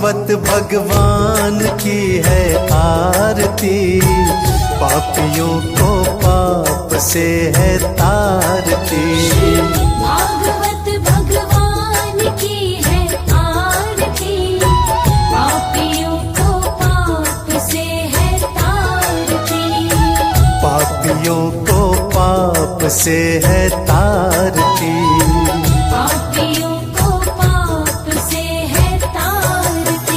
भागवत भगवान की है आरती, पापियों को पाप से है तारती। भागवत भगवान की है आरती, पापियों को पाप से है तारती। पापियों को पाप से है तारती। पापियों को पाप से है तारती।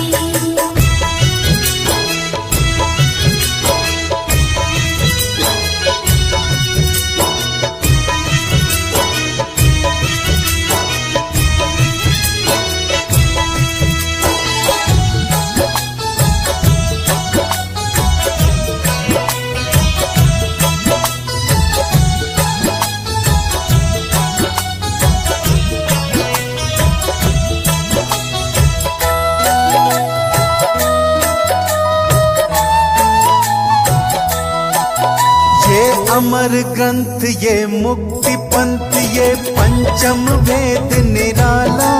ये अमर ग्रंथ, ये मुक्ति पंथ, ये पंचम वेद निराला,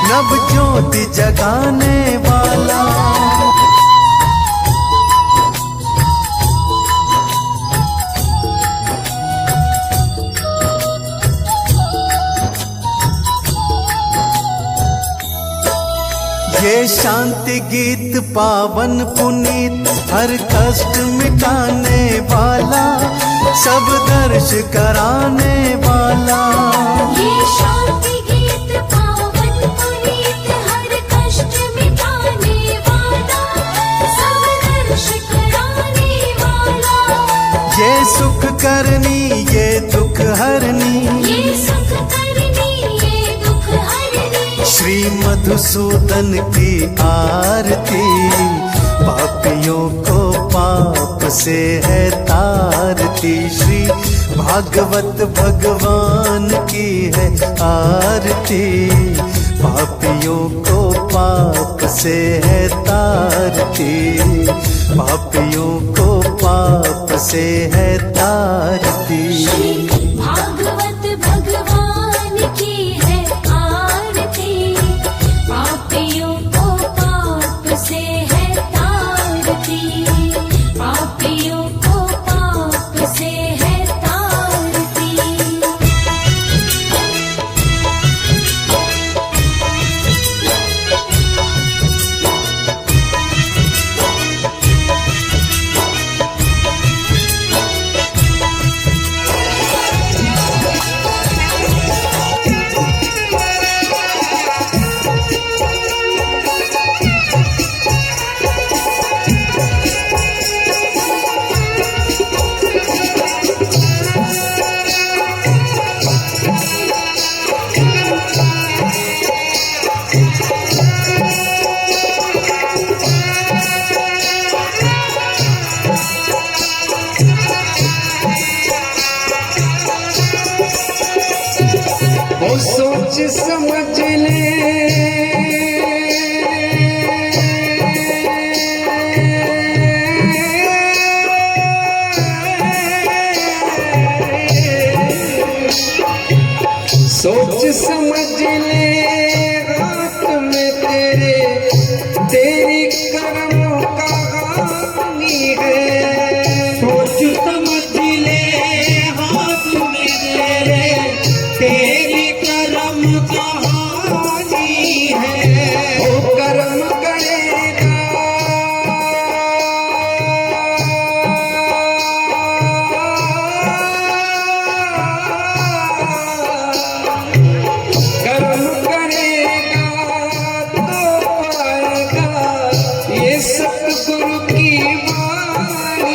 नव ज्योति जगाने वाला। ये शांति गीत पावन पुनीत, हर कष्ट मिटाने वाला, सब दर्श कराने वाला। ये शांति गीत पावन पुनीत, हर कष्ट मिटाने वाला, सब दर्श कराने वाला। ये सुख करनी, ये दुख हरनी, ये सुख करनी, ये दुख हरनी। श्री मधुसूदन की आरती, पापियों को पाप से है तारती। श्री भागवत भगवान की है आरती, पापियों को पाप से है तारती। पापियों को पाप से है तारती। भागवत भगवान की है आरती, पापियों को पाप से है तारती। पापियों को पाप से है तारती। वो सोच समझ ले, सोच समझ ले, हाथ में तेरे, तेरी कर्मों का कहानी है। सोच समझ ले, हाथ में तेरे, तेरी कर्म कहानी है। वो कर्म करेगा, कर्म करेगा तो पाएगा ये सतगुरु की वाणी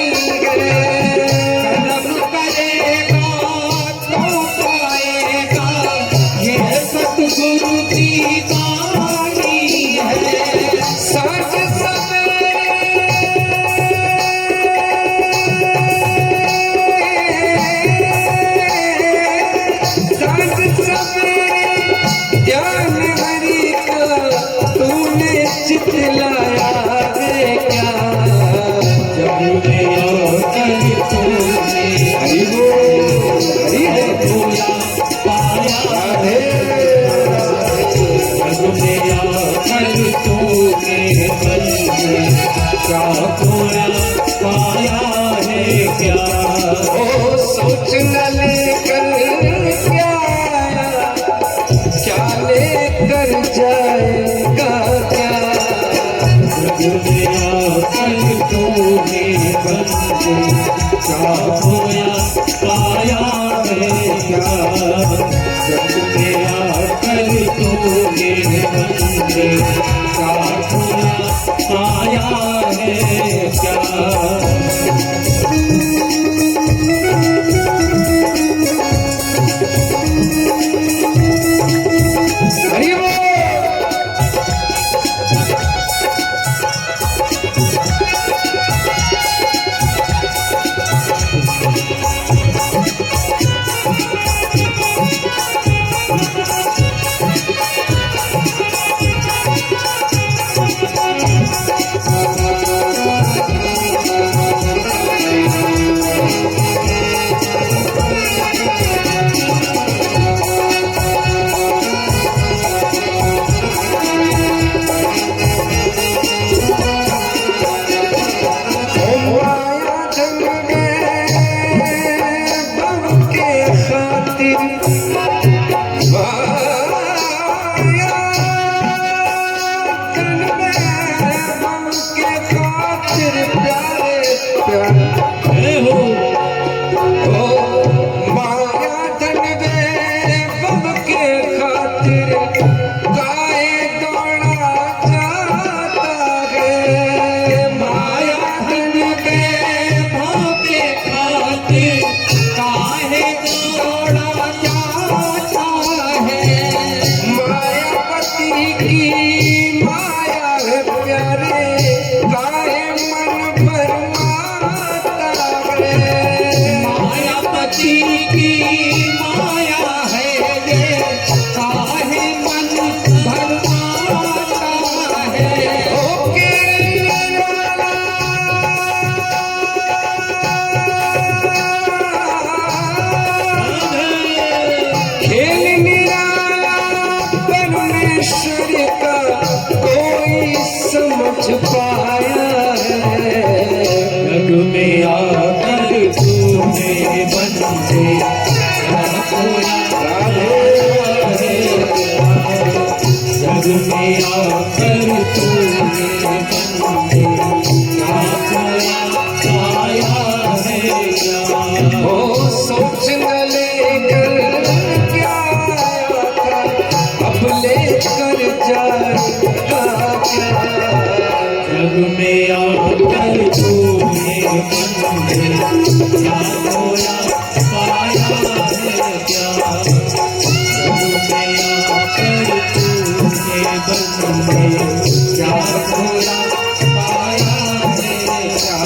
बंदे क्या खोया पाया है क्या जग में आकर तूने बंदे क्या खोया पाया है क्या हरि बोल। पाया है जग में आकर तूने बंदे क्या खोया है जग में आकर तूने बंदे क्या खोया पाया है क्या ओ सोच न लेकर क्या आया था अब लेकर जाएगा जग में आकर तूने बंदे क्या खोया पाया है क्या जग में आकर तूने बंदे क्या खोया पाया है क्या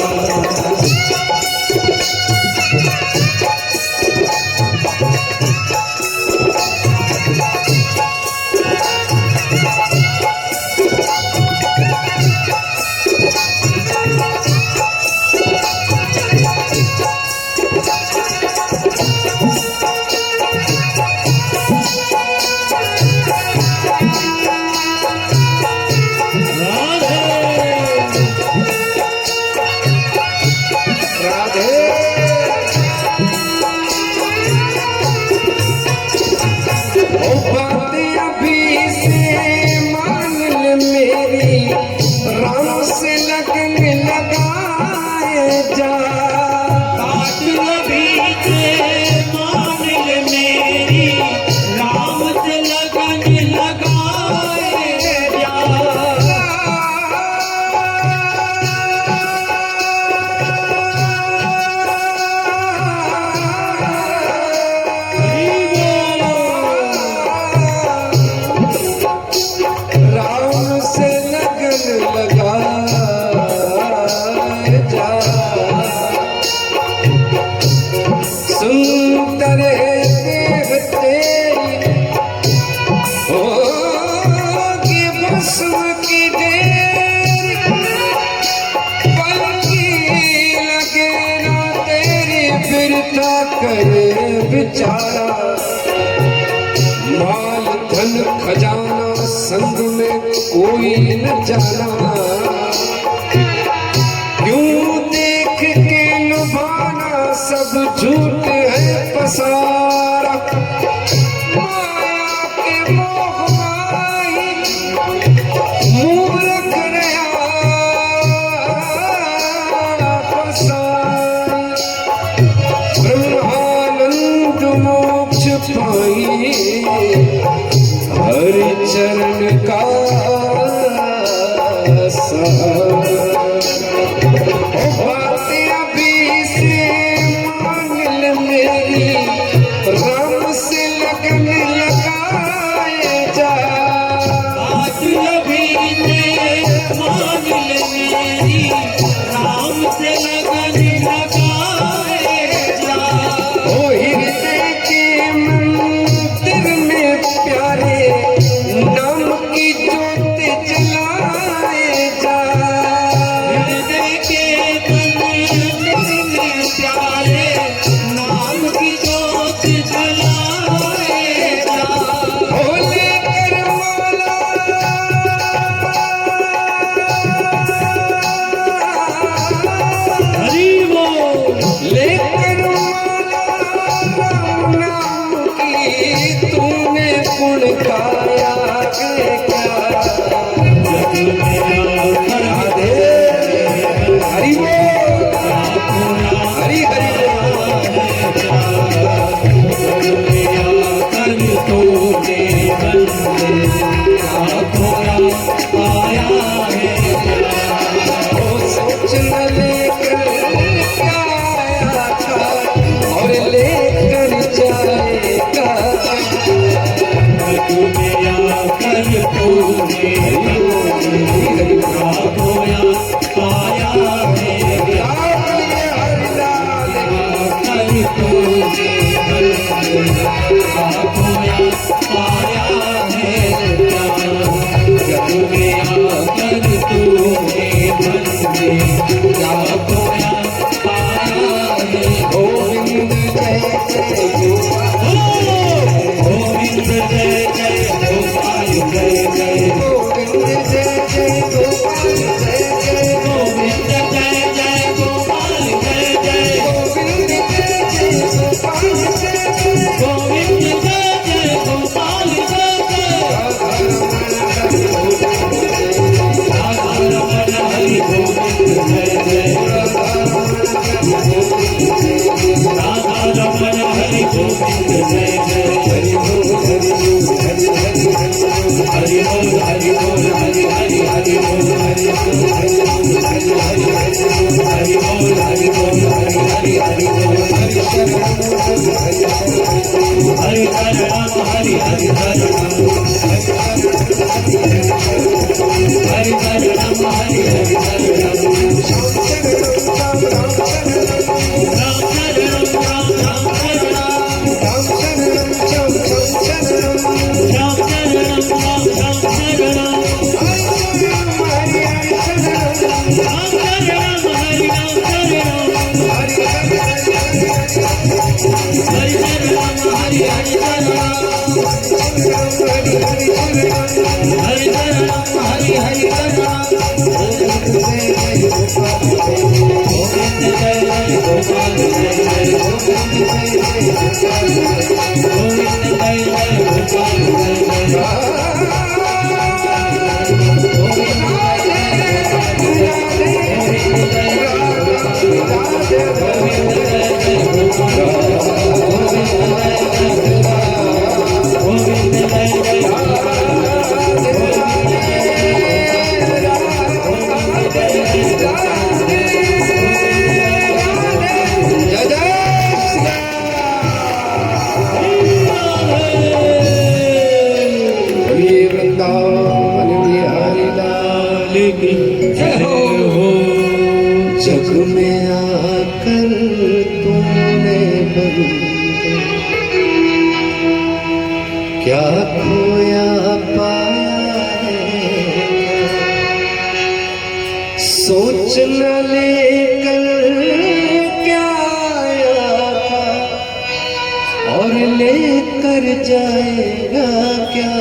करे बेचारा माल धन खजाना संग में कोई न जाना क्यों देख के लुभाना सब झूठ है पसारा माया के मोह माही मूर्ख रहा पसारा बातें अभी से मान ले मेरी, राम से लगन लगाए जा। बात अभी से मान ले मेरी, राम से लगन लगाए जा। ओ हृदय के मंदिर में प्यारे नाम की ज्योत जलाए जा। हृदय के मंदिर में प्यारे नाम की ज्योत जलाए जा। भोले कर माला हरि बोल। लेकर माला राम नाम की तूने गुण गाया है क्या? राधे हरि बोल, हरि हरि बोल। ओ सोच न लेकर क्या आया था और लेकर जाएगा। लाल हरि लाल गोविंद जय जय गोविंद जय जय गोपाल जय जय। गोविंद जय जय गोपाल जय जय। गोविंद जय जय गोपाल जय जय। गोविंद जय जय गोपाल जय जय। गोविंद जय जय गोपाल जय जय। राधा रमण हरि गोविंद जय जय। राधा रमण हरि गोविंद जय जय। हरि बोल हरि बोल हरि हरि हरि बोल हरि बोल हरि बोल हरि हरि हरि बोल हरि बोल हरि हरि हरि बोल हरि हरि हरि राम हरि हरि हरि हरि हरि राम हरि हरि हरि राम शरणं राम राम शरणं राम शरणं चम चम शरणं। राम शरणं राम राम शरणं हरि हरि शरणं। राम शरणं हरि राम शरणं हरि हरि हरि शरणं हरि हरि शरणं हरि हरि शरणं। हरि शरणं हरि हरि शरणं। गोविंद जय जय गोपाल जय जय। गोविंद जय जय गोपाल जय जय। गोविंद जय जय गोपाल जय जय। गोविंद जय जय गोविंद जय जय जय जय श्री वृंदावन बिहारी लाल की जय हो। जग में आकर तुमने बंदे क्या खोया पाया है? सोच न लेकर क्या आया था और लेकर जाएगा क्या?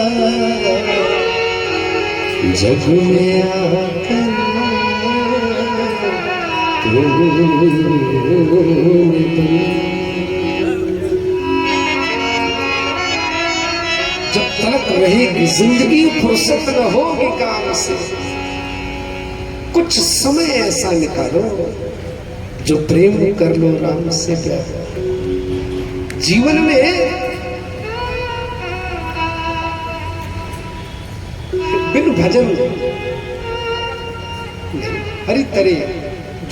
जग में आकर जब तक रहेगी जिंदगी फुर्सत न होगी काम से, कुछ समय ऐसा निकालो जो प्रेम कर लो राम से प्यार। जीवन में बिन भजन हरि तरे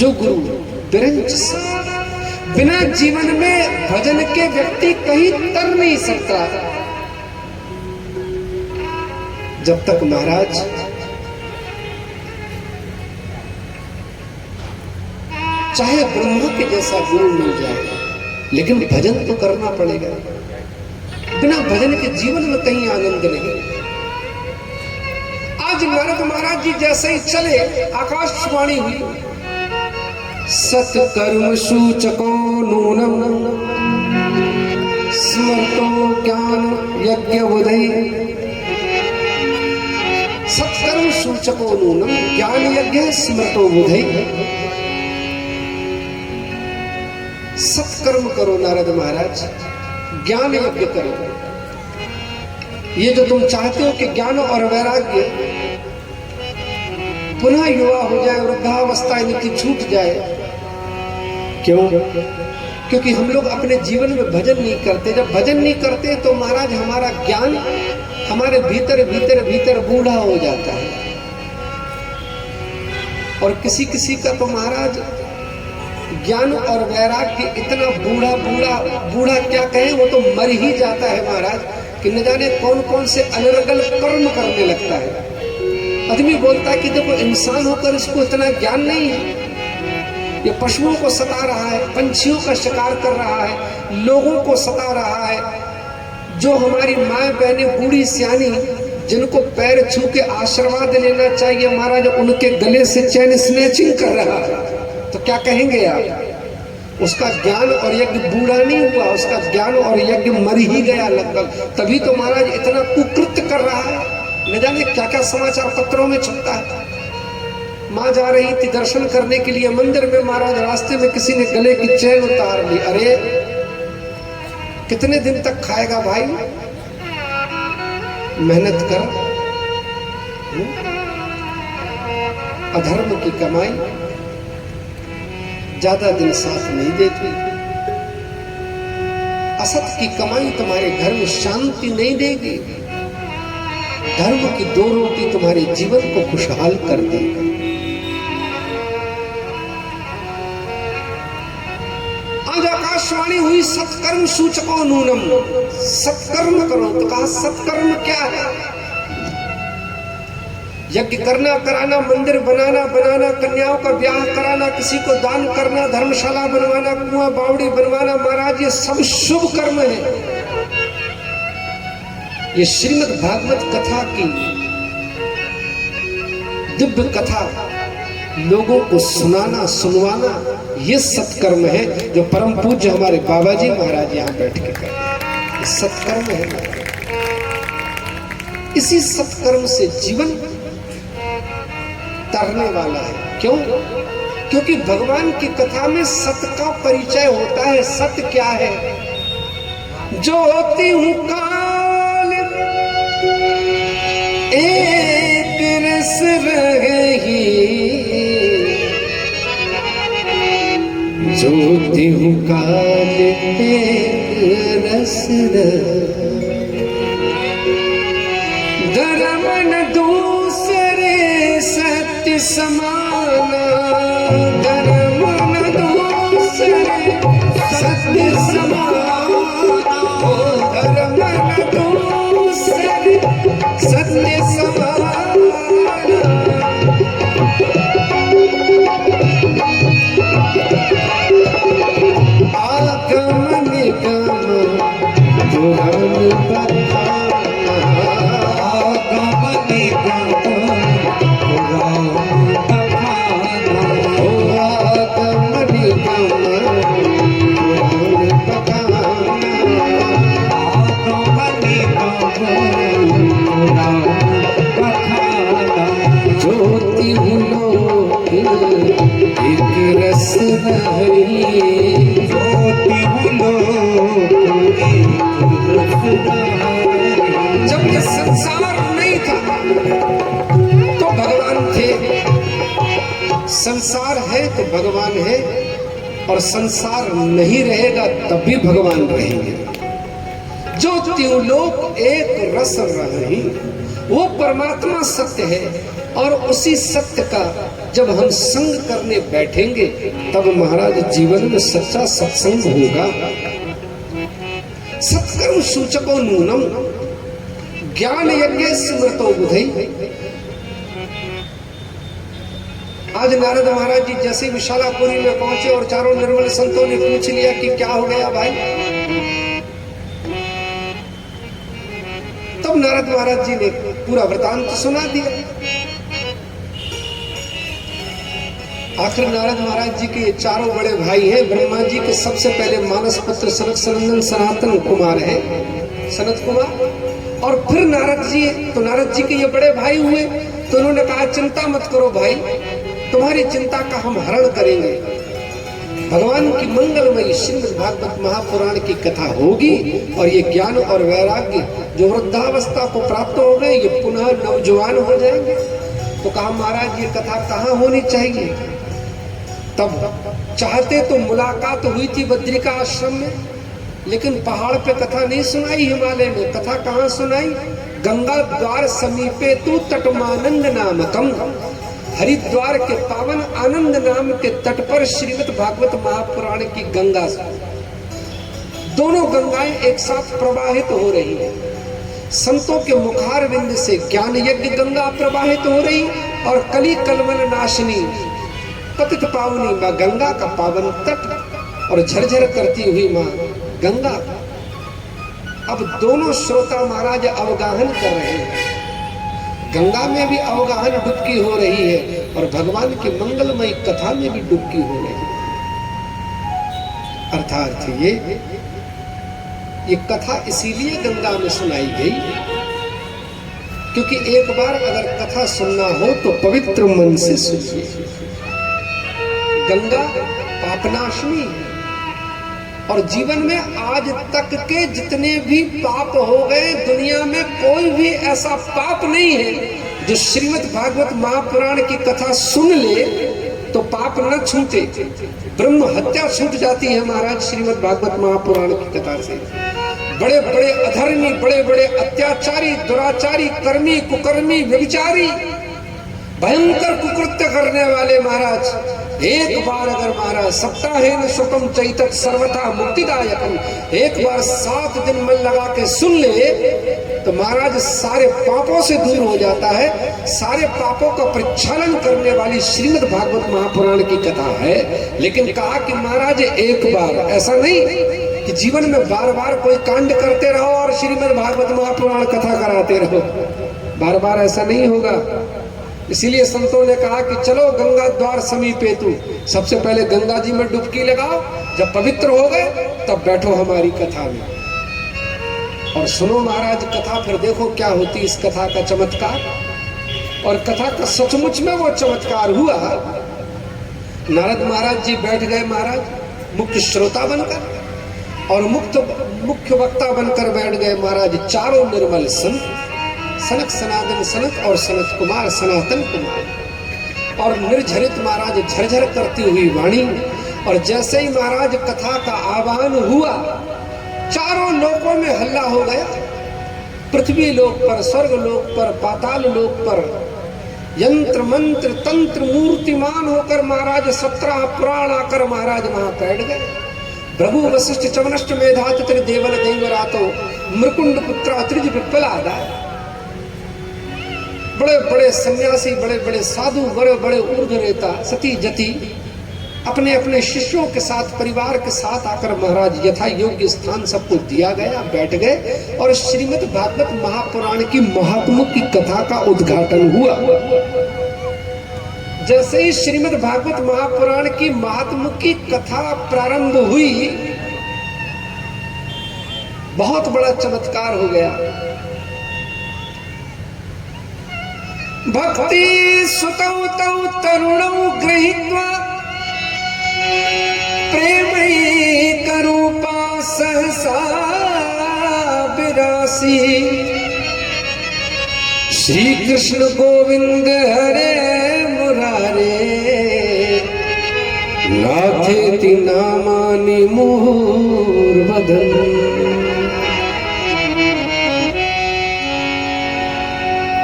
जो गुरु बिरंच सा। बिना जीवन में भजन के व्यक्ति कहीं तर नहीं सकता जब तक महाराज चाहे ब्रह्मा के जैसा गुरु मिल जाए, लेकिन भजन तो करना पड़ेगा। बिना भजन के जीवन में कहीं आनंद नहीं। आज नारद महाराज जी जैसे ही चले, आकाशवाणी हुई, सत्कर्म सूचको नूनम स्मृतो ज्ञान यज्ञ बुधै। सत्कर्म सूचको नूनम ज्ञान यज्ञ स्मृतो बुधै। सत्कर्म करो नारद महाराज, ज्ञान यज्ञ करो। ये जो तुम चाहते हो कि ज्ञान और वैराग्य पुनः युवा हो जाए, वृद्धावस्था इनकी छूट जाए, क्यों? क्योंकि हम लोग अपने जीवन में भजन नहीं करते। जब भजन नहीं करते तो महाराज हमारा ज्ञान हमारे भीतर भीतर भीतर बूढ़ा हो जाता है। और किसी किसी का तो महाराज ज्ञान और वैराग्य इतना बूढ़ा बूढ़ा बूढ़ा क्या कहें, वो तो मर ही जाता है महाराज, कि न जाने कौन कौन से अनर्गल कर्म करने लगता है। आदमी बोलता है कि देखो इंसान होकर इसको इतना ज्ञान नहीं है, ये पशुओं को सता रहा है, पंछियों का शिकार कर रहा है, लोगों को सता रहा है। जो हमारी माँ बहनें बूढ़ी सियानी जिनको पैर छू के आशीर्वाद लेना चाहिए महाराज, उनके गले से चैन स्नैचिंग कर रहा है, तो क्या कहेंगे आप? उसका ज्ञान और यज्ञ बूढ़ा नहीं हुआ, उसका ज्ञान और यज्ञ मर ही गया लगभग। तभी तो महाराज इतना कुकृत्य कर रहा है। न जाने क्या क्या समाचार पत्रों में छपता है। माँ जा रही थी दर्शन करने के लिए मंदिर में, महाराज रास्ते में किसी ने गले की चैन उतार ली। अरे कितने दिन तक खाएगा भाई, मेहनत कर, अधर्म की कमाई ज्यादा दिन साथ नहीं देती। असत की कमाई तुम्हारे घर में शांति नहीं देगी। धर्म की दो रोटी तुम्हारे जीवन को खुशहाल कर देगी। आज आकाशवाणी हुई, सत्कर्म सूचको नूनम, सत्कर्म करो। तो कहा सत्कर्म क्या है? यज्ञ करना कराना, मंदिर बनाना बनाना, कन्याओं का ब्याह कराना, किसी को दान करना, धर्मशाला बनवाना, कुआं बावड़ी बनवाना, महाराज ये सब शुभ कर्म है। ये श्रीमद् भागवत कथा की दिव्य कथा लोगों को सुनाना सुनवाना, ये सत्कर्म है जो परम पूज्य हमारे बाबा जी महाराज यहाँ बैठ के कर रहे हैं। ये सत्कर्म है। इसी सत्कर्म से जीवन तरने वाला है। क्यों? क्योंकि भगवान की कथा में सत्य का परिचय होता है। सत्य क्या है? ज्योति हूं काल एक रस रही, ज्योति हूं काल एक रस रही, धर्म न दूसरे सत्य समाना, धर्म न दूसरे सत्य समाना, धर्म न दूसरे सत्य समाना। आगम निगम पुराण बखाना, आगम निगम पुराण बखाना, आगम निगम पुराण बखाना, आगम निगम पुराण बखाना। ज्योति लोक एक रस रही, जब ये संसार नहीं था तो भगवान थे, संसार है तो भगवान है, और संसार नहीं रहेगा तब भी भगवान रहेंगे। जो त्योलोक एक रस रही, वो परमात्मा सत्य है, और उसी सत्य का जब हम संग करने बैठेंगे तब महाराज जीवन में सच्चा सत्संग होगा। सत्कर्म सूचको नूनम ज्ञान यज्ञ स्मृतो बुधई। आज नारद महाराज जी जैसे विशालापुरी में पहुंचे और चारों निर्मल संतों ने पूछ लिया कि क्या हो गया भाई, तब नारद महाराज जी ने पूरा वृतांत सुना दिया। आखिर नारद महाराज जी के चारों बड़े भाई हैं। ब्रह्मा जी के सबसे पहले मानस पुत्र सनत सनंदन सनातन कुमार है, सनत कुमार, और फिर नारद जी। तो नारद जी के ये बड़े भाई हुए, तो उन्होंने कहा चिंता मत करो भाई, तुम्हारी चिंता का हम हरण करेंगे। भगवान की मंगलमयी श्रीमद् भागवत महापुराण की कथा होगी और ये ज्ञान और वैराग्य जो वृद्धावस्था को प्राप्त हो गए ये पुनः नवजवान हो जाएंगे। तो कहा महाराज ये कथा कहाँ होनी चाहिए? तब चाहते तो मुलाकात हुई थी बद्रिका आश्रम में, लेकिन पहाड़ पे कथा नहीं सुनाई, हिमालय में कथा कहाँ सुनाई? गंगा द्वार समीपे तू तटमानंद नामकम, हरिद्वार के पावन आनंद नाम के तट पर श्रीमद् भागवत महापुराण की गंगा से दोनों गंगाएं एक साथ प्रवाहित हो रही हैं। संतों के मुखार विंद से ज्ञान यज्ञ गंगा प्रवाहित हो रही और कली कलमल नाशिनी पतित पावनी मां गंगा का पावन तट और झरझर करती हुई मां गंगा। अब दोनों श्रोता महाराज अवगाहन कर रहे हैं, गंगा में भी अवगाहन डुबकी हो रही है और भगवान की मंगलमयी कथा में भी डुबकी हो रही है। अर्थात ये कथा इसीलिए गंगा में सुनाई गई क्योंकि एक बार अगर कथा सुनना हो तो पवित्र मन से सुनिए। गंगा पापनाशनी और जीवन में आज तक के जितने भी पाप हो गए, दुनिया में कोई भी ऐसा पाप नहीं है जो श्रीमद् भागवत महापुराण की कथा सुन ले तो पाप न छूटे। ब्रह्म हत्या छूट जाती है महाराज श्रीमद् भागवत महापुराण की कथा से। बड़े बड़े अधर्मी, बड़े बड़े अत्याचारी, दुराचारी, कर्मी, कुकर्मी, व्यभिचारी, भयंकर कुकृत्य करने वाले महाराज एक बार अगर महाराज सप्ताहेन सुखम चैतत सर्वथा मुक्तिदायकम, एक बार 7 दिन मन लगा के सुन ले तो महाराज सारे पापों से दूर हो जाता है। सारे पापों का प्रक्षालन करने वाली श्रीमद् भागवत महापुराण की कथा है। लेकिन कहा कि महाराज एक बार, ऐसा नहीं कि जीवन में बार बार कोई कांड करते रहो और श्रीमद् भागवत महापुराण कथा कराते रहो, बार बार ऐसा नहीं होगा। इसीलिए संतों ने कहा कि चलो गंगा द्वार समीपे तू, सबसे पहले गंगा जी में डुबकी लगाओ, जब पवित्र हो गए तब बैठो हमारी कथा में और सुनो महाराज कथा। फिर देखो क्या होती इस कथा का चमत्कार। और कथा का सचमुच में वो चमत्कार हुआ। नारद महाराज जी बैठ गए महाराज मुख्य श्रोता बनकर और मुख्य वक्ता बनकर बैठ गए महाराज चारों निर्मल संत, सनक सनातन सनत और सनत कुमार सनातन कुमार, और निर्झरित महाराज झरझर करती हुई वाणी। और जैसे ही महाराज कथा का आह्वान हुआ चारों लोकों में हल्ला हो गया। पृथ्वी लोक पर, स्वर्ग लोक पर, पाताल लोक पर यंत्र मंत्र तंत्र मूर्तिमान होकर महाराज 17 पुराण आकर महाराज वहां बैठ गए। भृगु वशिष्ठ चवनष्ट मेधात देवल देवरातो मृकुंड पुत्र त्रिज पिप्पलादा, बड़े बड़े सन्यासी, बड़े बड़े साधु, बड़े बड़े ऊर्ध्वरेता, सती जति अपने अपने शिष्यों के साथ, परिवार के साथ आकर महाराज यथा योग्य स्थान सबको दिया गया, बैठ गए और श्रीमद् भागवत महापुराण की महात्म्य की कथा का उद्घाटन हुआ। जैसे ही श्रीमद् भागवत महापुराण की महात्म्य की कथा प्रारंभ हुई बहुत बड़ा चमत्कार हो गया। भक्ति सुतौ तौ तरुणौ गृहीत्वा प्रेमैकरूपा सहसा विरासी, श्री कृष्ण गोविंद हरे मुरारे नाथेति नामानि मुहुर्वदन्।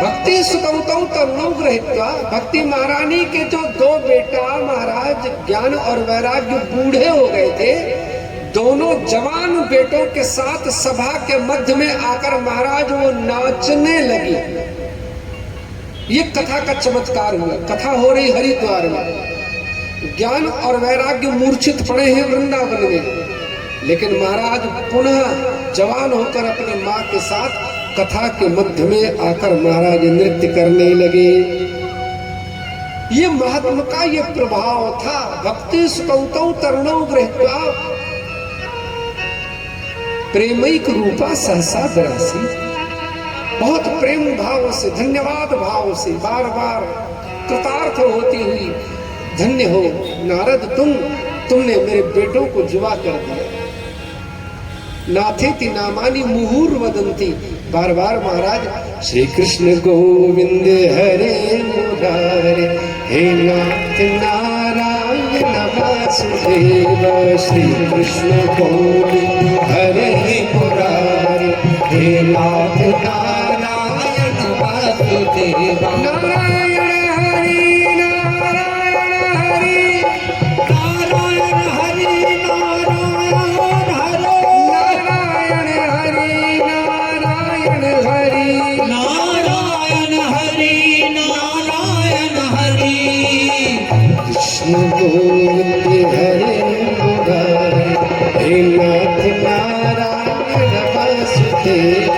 भक्ति सुतौ तौ तरुणों गृहीत्वा, भक्ति महारानी के जो दो बेटा महाराज ज्ञान और वैराग्य बूढ़े हो गए थे, दोनों जवान बेटों के साथ सभा के मध्य में आकर महाराज वो नाचने लगी। ये कथा का चमत्कार हुआ। कथा हो रही हरिद्वार में, ज्ञान और वैराग्य मूर्छित पड़े हैं वृंदावन में, लेकिन महाराज पुनः जवान होकर अपने मां के साथ कथा के मध्य में आकर महाराज नृत्य करने लगे। ये महात्मा का ये प्रभाव था। भक्ति स्तौतौ तरुणौ गृहीत्वा प्रेमैक रूपा सहसा दरासी। बहुत प्रेम भाव से, धन्यवाद भाव से, बार बार कृतार्थ होती हुई, धन्य हो नारद तुमने मेरे बेटों को जुआ कर दिया। नाथेति नामानि मुहुर वदंती, बार बार महाराज श्री कृष्ण गोविंद हरे मुरारे, हे नाथ नारायण वासुदेव, श्री कृष्ण गोविंद हरे मुरारे, हे नाथ नारायण वासुदेव। नारायण हरि नारायण हरि, नारायण हरि नारायण कृष्ण गोविंद हरे मुरारे, हे नाथ नारायण वासुदेव।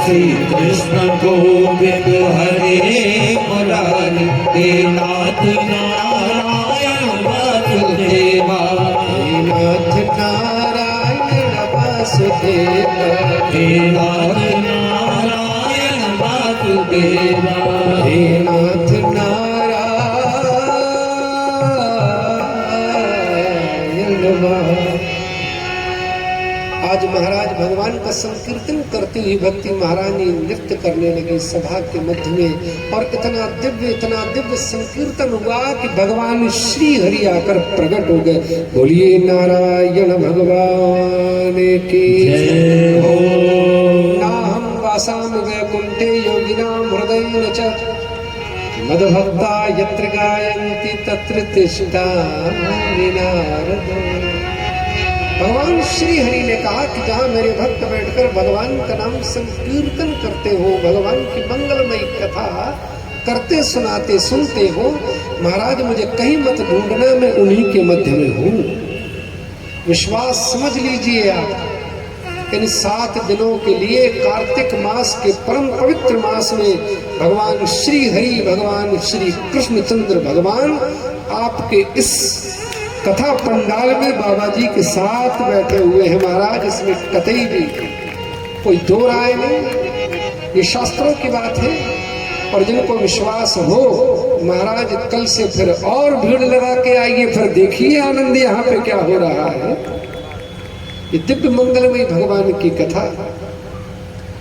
श्री कृष्ण गोविंद हरे मुरारी, हे नाथ नारायण वासुदेवा, हे नाथ नारायण वासुदेव, हे नाथ नारायण वासुदेवा, हे नाथ नारायण आज महाराज भगवान का संकीर्तन करती हुई भक्ति महारानी नृत्य करने लगी सभा के मध्य में, और इतना दिव्य संकीर्तन हुआ कि भगवान श्री हरि आकर प्रकट हो गए। बोलिए नारायण भगवान की जय हो। नाहं वासामि वैकुंठे योगिनां हृदयेन च, मद्भक्ता यत्र गायन्ति तत्र तिष्ठामि नारद। भगवान श्री हरि ने कहा कि जहाँ मेरे भक्त बैठकर भगवान का नाम संकीर्तन करते हो, भगवान की मंगलमयी कथा करते सुनाते सुनते हो, महाराज मुझे कहीं मत ढूंढना, मैं उन्हीं के मध्य में हूँ। विश्वास समझ लीजिए आप, इन 7 दिनों के लिए कार्तिक मास के परम पवित्र मास में भगवान श्री हरि, भगवान श्री कृष्णचंद्र भगवान आपके इस कथा पंडाल में बाबा जी के साथ बैठे हुए हैं महाराज। इसमें कतई भी कोई दो राय नहीं, ये शास्त्रों की बात है। और जिनको विश्वास हो महाराज कल से फिर और भीड़ लगा के आइए, फिर देखिए आनंद यहाँ पे क्या हो रहा है। ये दिव्य मंगलमयी भगवान की कथा,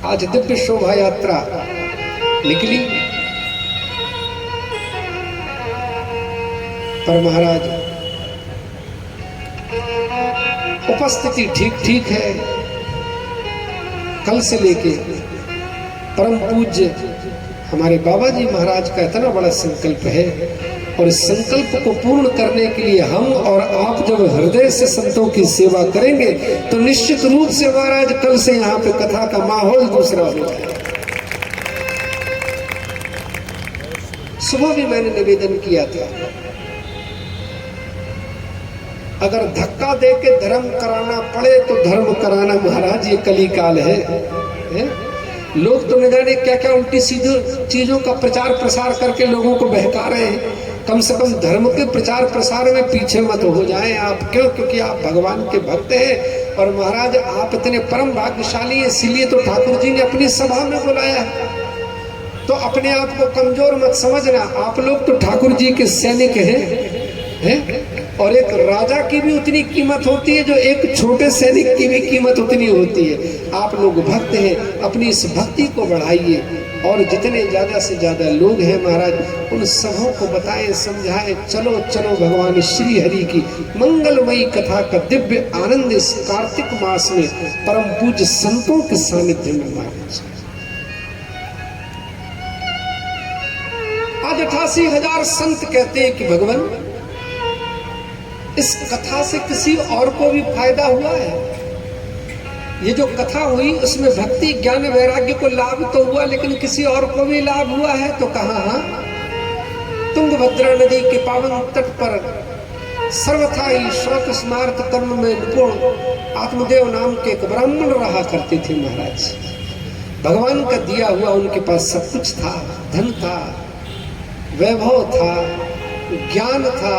आज दिव्य शोभा यात्रा निकली, पर महाराज उपस्थिति ठीक है। कल से लेके परम पूज्य हमारे बाबा जी महाराज का इतना बड़ा संकल्प है, और इस संकल्प को पूर्ण करने के लिए हम और आप जब हृदय से संतों की सेवा करेंगे तो निश्चित रूप से महाराज कल से यहाँ पे कथा का माहौल दूसरा होगा। सुबह भी मैंने निवेदन किया था, अगर धक्का दे के धर्म कराना पड़े तो धर्म कराना महाराज, ये कली काल है? लोग तो न जाने क्या क्या उल्टी सीधी चीजों का प्रचार प्रसार करके लोगों को बहका रहे हैं। कम से कम धर्म के प्रचार प्रसार में पीछे मत हो जाएं आप। क्यों? क्योंकि आप भगवान के भक्त हैं, और महाराज आप इतने परम भाग्यशाली हैं, इसीलिए तो ठाकुर जी ने अपनी सभा में बुलाया है। तो अपने आप को कमजोर मत समझना, आप लोग तो ठाकुर जी के सैनिक हैं? और एक राजा की भी उतनी कीमत होती है जो एक छोटे सैनिक की भी कीमत उतनी होती है। आप लोग भक्त हैं, अपनी इस भक्ति को बढ़ाइए, और जितने ज्यादा से ज्यादा लोग हैं महाराज उन सबों को बताएं, समझाएं। चलो चलो भगवान श्री हरि की मंगलमयी कथा का दिव्य आनंद इस कार्तिक मास में परम पूज्य संतों के सानिध्य में महाराज। 84,000 संत कहते हैं कि भगवान इस कथा से किसी और को भी फायदा हुआ है। ये जो कथा हुई उसमें भक्ति ज्ञान वैराग्य को लाभ तो हुआ, लेकिन किसी और को भी लाभ हुआ है तो कहा? हाँ, तुंगभद्रा नदी के पावन तट पर सर्वथा ही श्रोत स्मार्त कर्म में निपुण आत्मदेव नाम के एक ब्राह्मण रहा करते थे महाराज। भगवान का दिया हुआ उनके पास सब कुछ था, धन था, वैभव था, ज्ञान था,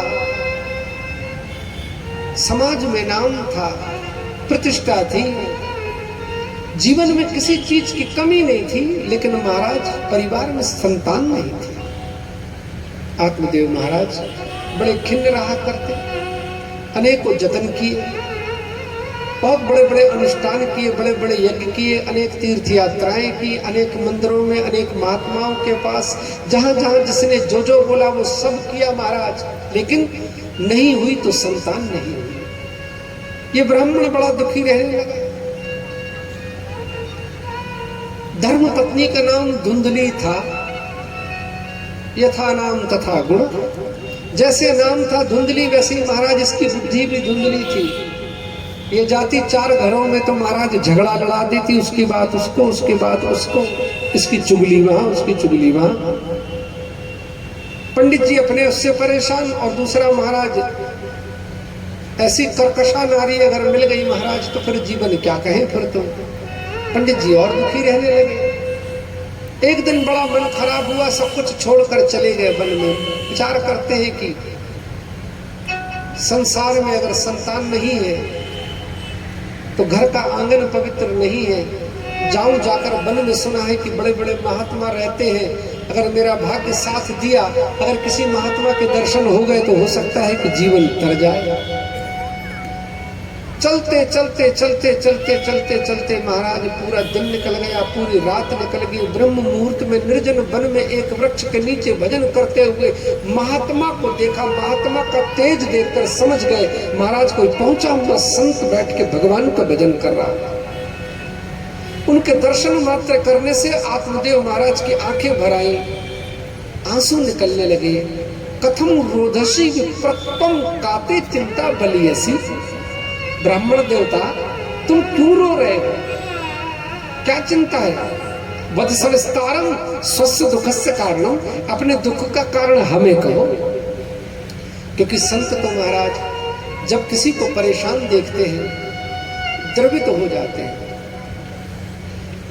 समाज में नाम था, प्रतिष्ठा थी, जीवन में किसी चीज की कमी नहीं थी, लेकिन महाराज परिवार में संतान नहीं थी। आत्मदेव महाराज बड़े खिन्न रहा करते, अनेकों जतन किए, बहुत बड़े बड़े अनुष्ठान किए, बड़े बड़े यज्ञ किए, अनेक तीर्थ यात्राएं की, अनेक मंदिरों में, अनेक महात्माओं के पास, जहां जहां जिसने जो जो बोला वो सब किया महाराज, लेकिन नहीं हुई तो संतान नहीं हुई। ये ब्राह्मण बड़ा दुखी रहने लगा। धर्म पत्नी का नाम धुंधली था, यथा नाम तथा गुण। जैसे नाम था धुंधली, वैसे ही महाराज इसकी बुद्धि भी धुंधली थी। ये जाती 4 घरों में तो महाराज झगड़ा लड़ा देती, उसकी बात उसको, उसकी बात उसको, इसकी चुगली वहां, उसकी चुगली वहां। पंडित जी अपने उससे परेशान, और दूसरा महाराज ऐसी कर्कशा नारी अगर मिल गई महाराज तो फिर जीवन क्या कहें फिर तो। पंडित जी और दुखी रहने लगे। एक दिन बड़ा मन खराब हुआ, सब कुछ छोड़कर चले गए वन में। विचार करते हैं कि संसार में अगर संतान नहीं है तो घर का आंगन पवित्र नहीं है। जाऊं जाकर वन में, सुना है कि बड़े बड़े महात्मा रहते हैं, अगर मेरा भाग्य साथ दिया, अगर किसी महात्मा के दर्शन हो गए तो हो सकता है कि जीवन तर जाए। चलते चलते चलते चलते चलते चलते महाराज पूरा दिन निकल गया, पूरी रात निकल गई। ब्रह्म मुहूर्त में निर्जन वन में एक वृक्ष के नीचे भजन करते हुए महात्मा को देखा। महात्मा का तेज देखकर समझ गए महाराज कोई पहुंचा हुआ संत बैठ के भगवान का भजन कर रहा है। उनके दर्शन मात्र करने से आत्मदेव महाराज की आंखें भर आई, आंसू निकलने लगे। कथम रोधसी विप्रत्वम काते चिंता बलियसी। ब्राह्मण देवता तुम क्यों रो रहे हो, क्या चिंता है? वत्सविस्तारम स्वस्य दुखस्य कारणम, अपने दुख का कारण हमें कहो। क्योंकि संत तो महाराज जब किसी को परेशान देखते हैं द्रवित हो जाते हैं।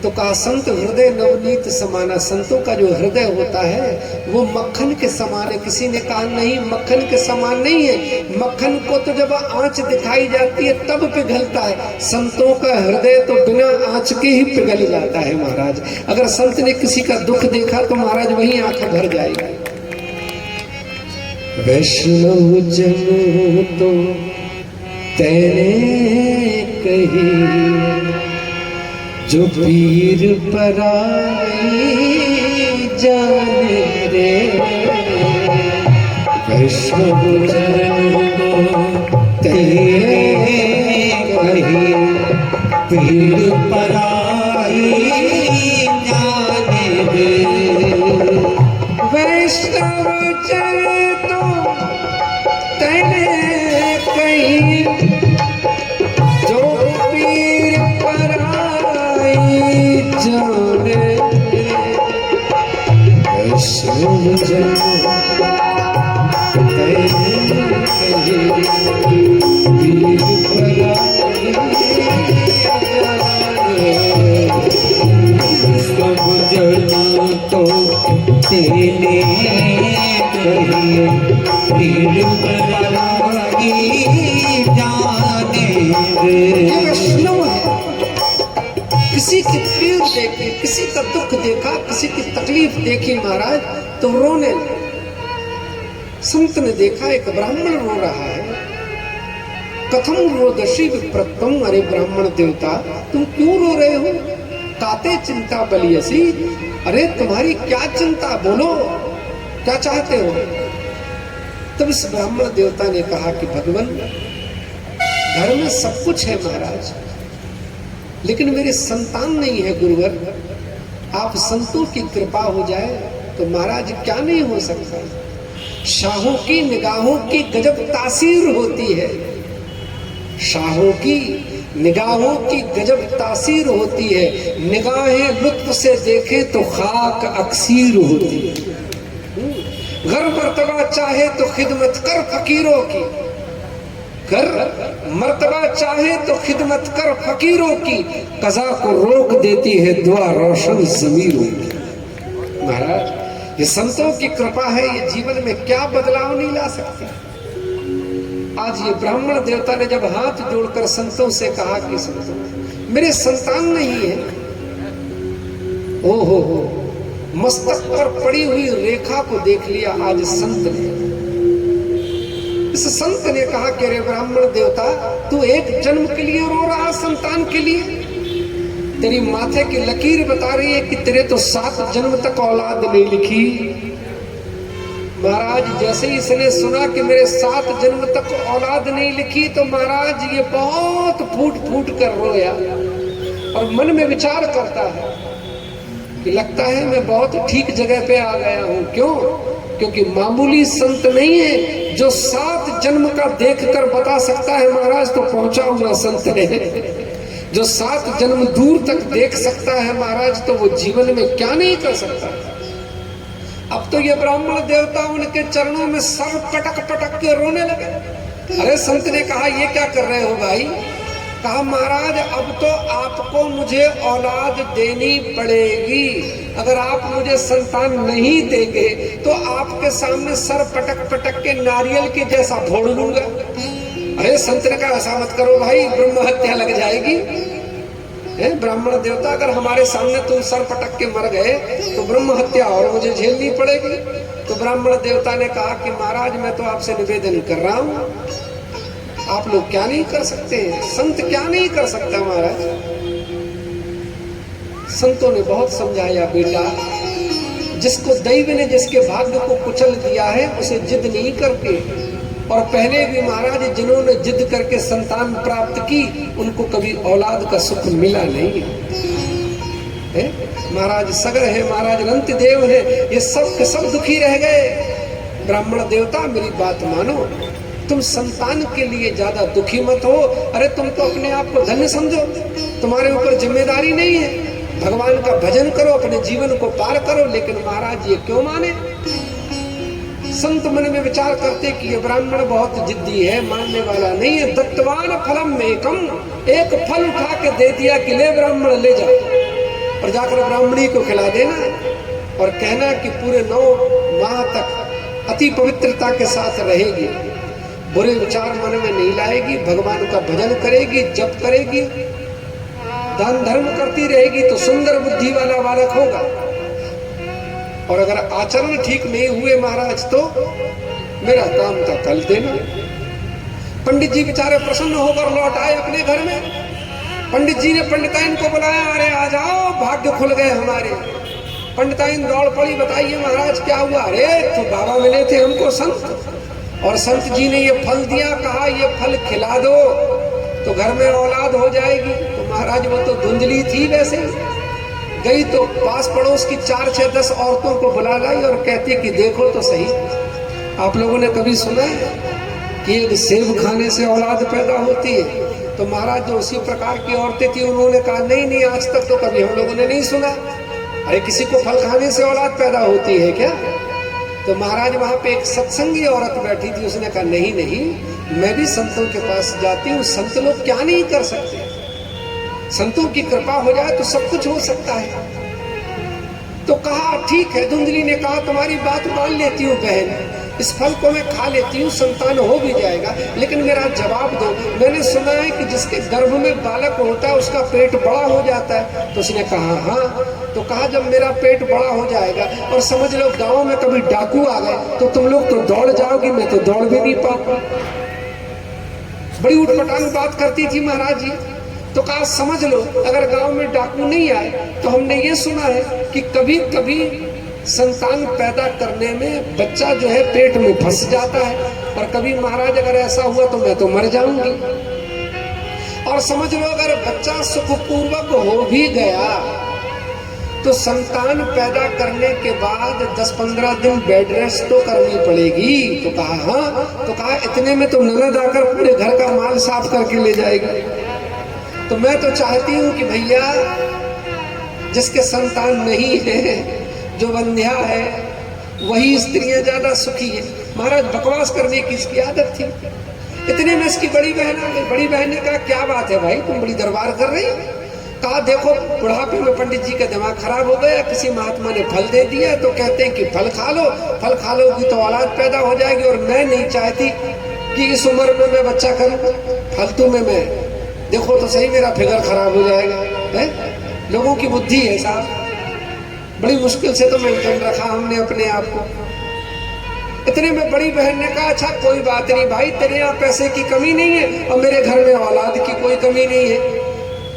तो कहा संत हृदय नवनीत समाना, संतों का जो हृदय होता है वो मक्खन के समान है। किसी ने कहा नहीं, मक्खन के समान नहीं है। मक्खन को तो जब आंच दिखाई जाती है तब पिघलता है, संतों का हृदय तो बिना आंच के ही पिघल जाता है महाराज। अगर संत ने किसी का दुख देखा तो महाराज वही आंखें भर जाएगी। वैष्णव जन तो तेरे कही, जो पीर पराई जाने रे। वैष्णव जन को तेरे कही, पीर पराई जाने रे। वैष्णव जन तो तेरे कही, जो पीर पराई जाने रे। वैष्णव जन तेरे कही, पीर पराई जाने रे। सब जन तो तेरे कही, पीर पराई जाने रे। वैष्णव है, किसी की पीड़ देखी, किसी का दुख देखा, किसी की तकलीफ देखी महाराज तो रोने लगे। संत ने देखा एक ब्राह्मण रो रहा है। कथम रोदसी विप्रत्वम, अरे ब्राह्मण देवता तुम क्यों रो रहे हो? काते चिंता बलियसी, अरे तुम्हारी क्या चिंता, बोलो क्या चाहते हो? तब इस ब्राह्मण देवता ने कहा कि भगवान घर में सब कुछ है महाराज, लेकिन मेरे संतान नहीं है गुरुवर। आप संतों की कृपा हो जाए तो महाराज क्या नहीं हो सकता। शाहों की निगाहों की गजब तासीर होती है, शाहों की निगाहों की गजब तासीर होती है। निगाहें लुत्फ से देखें तो खाक अक्सीर होती है। घर मर्तबा चाहे तो खिदमत कर फकीरों की, घर मर्तबा चाहे तो खिदमत कर फकीरों की, कज़ा को रोक देती है दुआ रोशन ज़मीरों की। महाराज ये संतों की कृपा है, ये जीवन में क्या बदलाव नहीं ला सकती। आज ये ब्राह्मण देवता ने जब हाथ जोड़कर संतों से कहा कि संतों मेरे संतान नहीं है, ओ हो मस्तक पर पड़ी हुई रेखा को देख लिया आज संत ने। इस संत ने कहा कि रे ब्राह्मण देवता, तू एक जन्म के लिए रो रहा, संतान के लिए? तेरी माथे की लकीर बता रही है कि तेरे तो 7 जन्म तक औलाद नहीं लिखी। महाराज जैसे ही इसने सुना कि मेरे 7 जन्म तक औलाद नहीं लिखी, तो महाराज ये बहुत फूट फूट कर रोया और मन में विचार करता है कि लगता है मैं बहुत ठीक जगह पे आ गया हूं। क्यों? क्योंकि मामूली संत नहीं है जो 7 जन्म का देखकर बता सकता है महाराज, तो पहुंचा हुआ संत है। जो 7 जन्म दूर तक देख सकता है महाराज, तो वो जीवन में क्या नहीं कर सकता। अब तो ये ब्राह्मण देवता उनके चरणों में सर पटक पटक के रोने लगे। अरे संत ने कहा ये क्या कर रहे हो भाई? कहा महाराज अब तो आपको मुझे औलाद देनी पड़ेगी। अगर आप मुझे संतान नहीं देंगे तो आपके सामने सर पटक पटक के नारियल के जैसा फोड़ लूंगा। अरे संत ने कहा ऐसा मत करो भाई, ब्रह्म हत्या लग जाएगी। ब्राह्मण देवता अगर हमारे सामने तुम सर पटक के मर गए तो ब्रह्म हत्या और मुझे झेलनी पड़ेगी। तो ब्राह्मण देवता ने कहा कि महाराज मैं तो आपसे निवेदन कर रहा हूं, आप लोग क्या नहीं कर सकते हैं? संत क्या नहीं कर सकता महाराज? संतों ने बहुत समझाया, बेटा जिसको दैव ने जिसके भाग्य को कुचल दिया है उसे जिद नहीं करके। और पहले भी महाराज जिन्होंने जिद करके संतान प्राप्त की उनको कभी औलाद का सुख मिला नहीं है। महाराज सगर है, महाराज अनंत देव है, ये सब के सब दुखी रह गए। ब्राह्मण देवता मेरी बात मानो, तुम संतान के लिए ज्यादा दुखी मत हो। अरे तुम तो अपने आप को धन्य समझो, तुम्हारे ऊपर जिम्मेदारी नहीं है। भगवान का भजन करो, अपने जीवन को पार करो। लेकिन महाराज ये क्यों माने? संत मन में विचार करते कि ये ब्राह्मण बहुत जिद्दी है, मानने वाला नहीं है। दत्तवान फलम में कम, एक फल उठा के दे दिया कि ले ब्राह्मण ले जा, और जाकर ब्राह्मणी को खिला देना और कहना कि पूरे 9 माह तक अति पवित्रता के साथ रहेगी, बुरे विचार मन में नहीं लाएगी, भगवान का भजन करेगी, जप करेगी, दान धर्म करती रहेगी तो सुंदर बुद्धि वाला बालक होगा। और अगर आचरण ठीक नहीं हुए महाराज तो मेरा काम था कल देना। पंडित जी बेचारे प्रसन्न होकर लौट आए अपने घर में। पंडित जी ने पंडिताइन को बुलाया, अरे आ जाओ, भाग्य खुल गए हमारे। पंडिताइन दौड़ पड़ी, बताइए महाराज क्या हुआ? अरे तो बाबा मिले थे हमको संत, और संत जी ने ये फल दिया, कहा ये फल खिला दो तो घर में औलाद हो जाएगी। तो महाराज वो तो धुंधली थी, वैसे ही गई तो पास पड़ोस की 4, 6, 10 औरतों को बुला लाई और कहती कि देखो तो सही, आप लोगों ने कभी सुना है कि एक सेब खाने से औलाद पैदा होती है? तो महाराज जो उसी प्रकार की औरतें थी उन्होंने कहा नहीं नहीं, आज तक तो कभी हम लोगों ने नहीं सुना। अरे किसी को फल खाने से औलाद पैदा होती है क्या? तो महाराज वहां पे एक सत्संगी औरत बैठी थी, उसने कहा नहीं नहीं, मैं भी संतों के पास जाती हूँ, संत लोग क्या नहीं कर सकते, संतों की कृपा हो जाए तो सब कुछ हो सकता है। तो कहा ठीक है। धुंधली ने कहा तुम्हारी बात मान लेती हूँ बहन, इस फल को मैं खा लेती हूँ, संतान हो भी जाएगा, लेकिन मेरा जवाब दो। मैंने सुना है कि जिसके गर्भ में बालक होता है उसका पेट बड़ा हो जाता है। तो उसने कहा हाँ। तो कहा जब मेरा पेट बड़ा हो जाएगा और समझ लो गांव में कभी डाकू आ गए तो तुम लोग तो दौड़ जाओगे, मैं तो दौड़ भी नहीं पाऊंगा। बड़ी उठपटांग बात करती थी महाराज जी। तो कहा समझ लो अगर गांव में डाकू नहीं आए तो हमने ये सुना है कि कभी कभी संतान पैदा करने में बच्चा जो है पेट में फंस जाता है, और कभी महाराज अगर ऐसा हुआ तो मैं तो मर जाऊंगी। और समझ लो अगर बच्चा सुखपूर्वक हो भी गया तो संतान पैदा करने के बाद 10-15 दिन बेड रेस्ट तो करनी पड़ेगी। तो कहा हाँ, तो कहा इतने में तो ननद आकर पूरे घर का माल साफ करके ले जाएगी। तो मैं तो चाहती हूँ कि भैया जिसके संतान नहीं है, जो बंध्या है, वही स्त्रियां ज्यादा सुखी है। महाराज बकवास करने की इसकी आदत थी। इतने में इसकी बड़ी बहन आ गई। बड़ी बहन ने कहा क्या बात है भाई, तुम बड़ी दरबार कर रही हो? कहा देखो बुढ़ापे में पंडित जी का दिमाग खराब हो गया, किसी महात्मा ने फल दे दिया, तो कहते हैं कि फल खा लो, फल खा लोगी तो औलाद पैदा हो जाएगी, और मैं नहीं चाहती कि इस उम्र में मैं बच्चा करूं। फालतू में मैं देखो तो सही मेरा फिगर खराब हो जाएगा है? लोगों की बुद्धि है साहब, बड़ी मुश्किल से तो मेंटेन रखा हमने अपने आप को। इतने में बड़ी बहन ने कहा अच्छा कोई बात नहीं भाई, तेरे यहाँ पैसे की कमी नहीं है और मेरे घर में औलाद की कोई कमी नहीं है।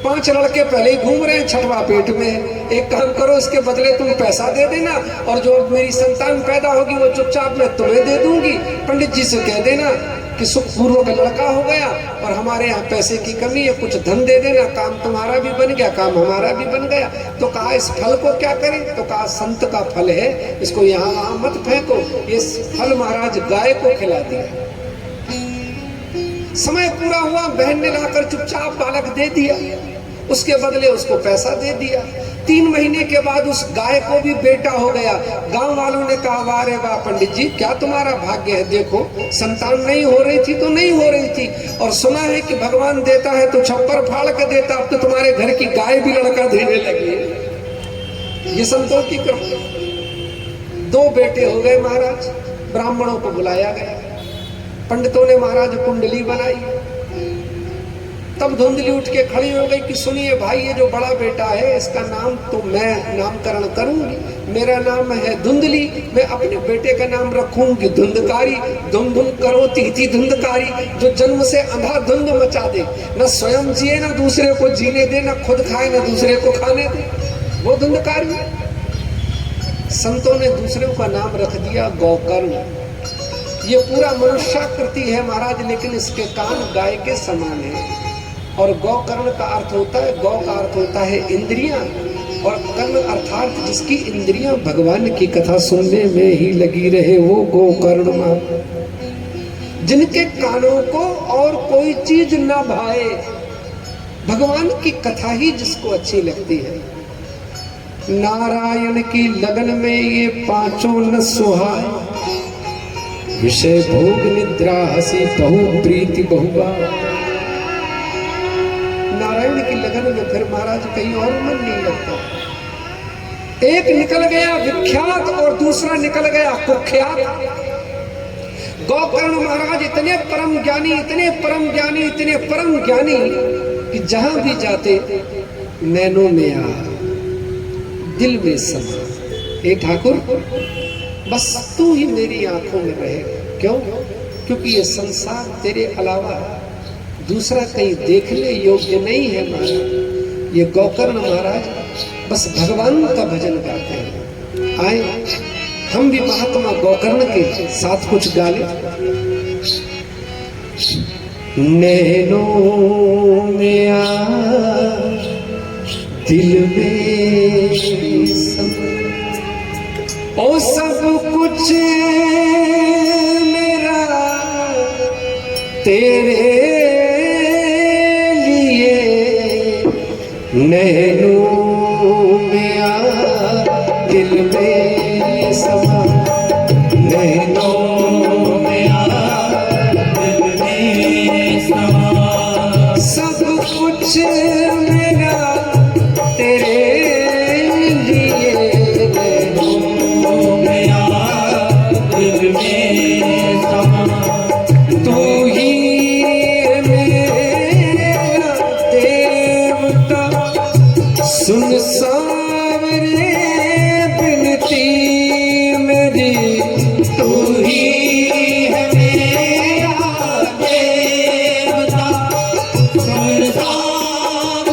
5 लड़के पहले ही घूम रहे हैं, 6वां पेट में है। एक काम करो, इसके बदले तुम पैसा दे देना, और जो मेरी संतान पैदा होगी वो चुपचाप मैं तुम्हें दे दूंगी। पंडित जी से कह देना कि सुखपूर्व का लड़का हो गया और हमारे यहाँ पैसे की कमी है, कुछ धन दे देना, काम तुम्हारा भी बन गया, काम हमारा भी बन गया। तो कहा इस फल को क्या करें? तो कहा संत का फल है, इसको यहाँ वहां मत फेंको। ये फल महाराज गाय को खिला दिया। समय पूरा हुआ, बहन ने लाकर चुपचाप बालक दे दिया, उसके बदले उसको पैसा दे दिया। 3 महीने के बाद उस गाय को भी बेटा हो गया। गांव वालों ने कहा वाह रे वाह पंडित जी, क्या तुम्हारा भाग्य है, देखो संतान नहीं हो रही थी तो नहीं हो रही थी, और सुना है कि भगवान देता है तो छप्पर फाड़ कर देता, अब तो तुम्हारे घर की गाय भी लड़का देने लगी। ये संतों की कृपा। 2 बेटे हो गए महाराज। ब्राह्मणों को बुलाया गया, पंडितों ने महाराज कुंडली बनाई। तब धुंधली उठ के खड़ी हो गई कि सुनिए भाई, ये जो बड़ा बेटा है इसका नाम तो मैं नामकरण करूंगी, मेरा नाम है धुंधली, मैं अपने बेटे का नाम रखूंगी धुंधकारी। धुन धुन करो तीथी धुंधकारी, जो जन्म से अंधा धुंध मचा दे, न स्वयं जिए न दूसरे को जीने दे, न खुद खाए न दूसरे को खाने दे, वो धुंधकारी। संतों ने दूसरे का नाम रख दिया गौकर्ण। ये पूरा मनुष्याकृति है महाराज, लेकिन इसके कान गाय के समान है। और गौकर्ण का अर्थ होता है, गौ का अर्थ होता है इंद्रियां, और कर्ण अर्थात जिसकी इंद्रियां भगवान की कथा सुनने में ही लगी रहे, वो गोकर्ण। जिनके कानों को और कोई चीज ना भाए, भगवान की कथा ही जिसको अच्छी लगती है। नारायण की लगन में ये 5 न सुहाए, विषय भोग निद्रा हसी बहु प्रीति बहुबा। नारायण की लगन में फिर महाराज कहीं और मन नहीं लगता। एक निकल गया विख्यात और दूसरा निकल गया कुख्यात। गौकर्ण महाराज इतने परम ज्ञानी, इतने परम ज्ञानी, इतने परम ज्ञानी कि जहां भी जाते नैनों में आ, दिल में समा। हे ठाकुर, बस तू ही मेरी आंखों में रहे। क्यों? क्योंकि ये संसार तेरे अलावा दूसरा कहीं देखने योग्य नहीं है महाराज। ये गौकर्ण महाराज बस भगवान का भजन गाते हैं। आए हम भी महात्मा गौकर्ण के साथ कुछ गा लें। नैनों में आ, दिल में समा, ओ सब कुछ मेरा तेरे नैनों में आ, दिल में समा। नैनों में आ, दिल में समा। सब कुछ मेरा तेरे लिए। नैनों में आ, दिल में समा। तू ही सुन सावरे बिनती मेरी, तू ही है मेरा देवता। सुन सावरे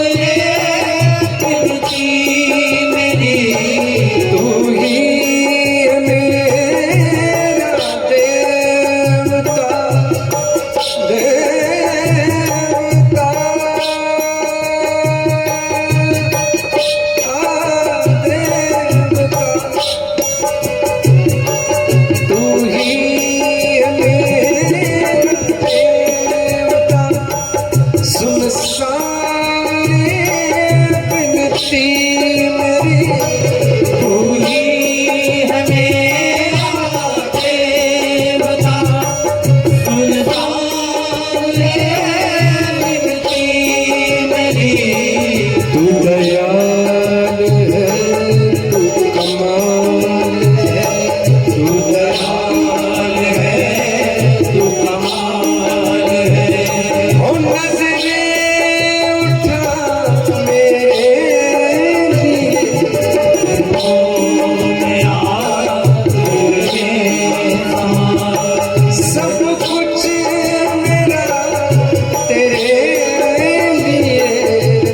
तेरे लिए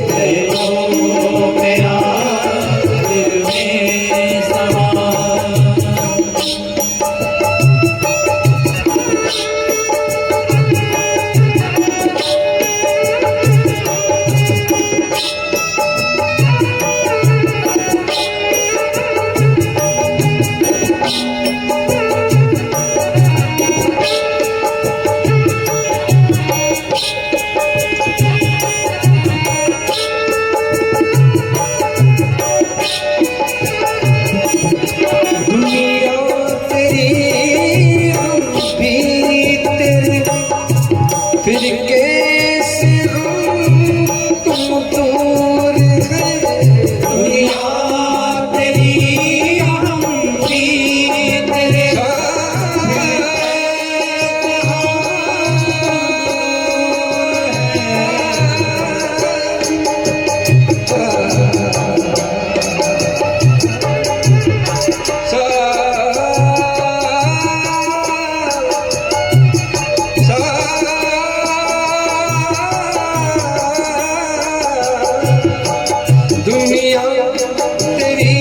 है जो मेरा दिल में समा। फिर कैसे हम तुम दूर हैं दुनिया तेरी हम भी तेरे। दुनिया तेरी हम भी तेरे,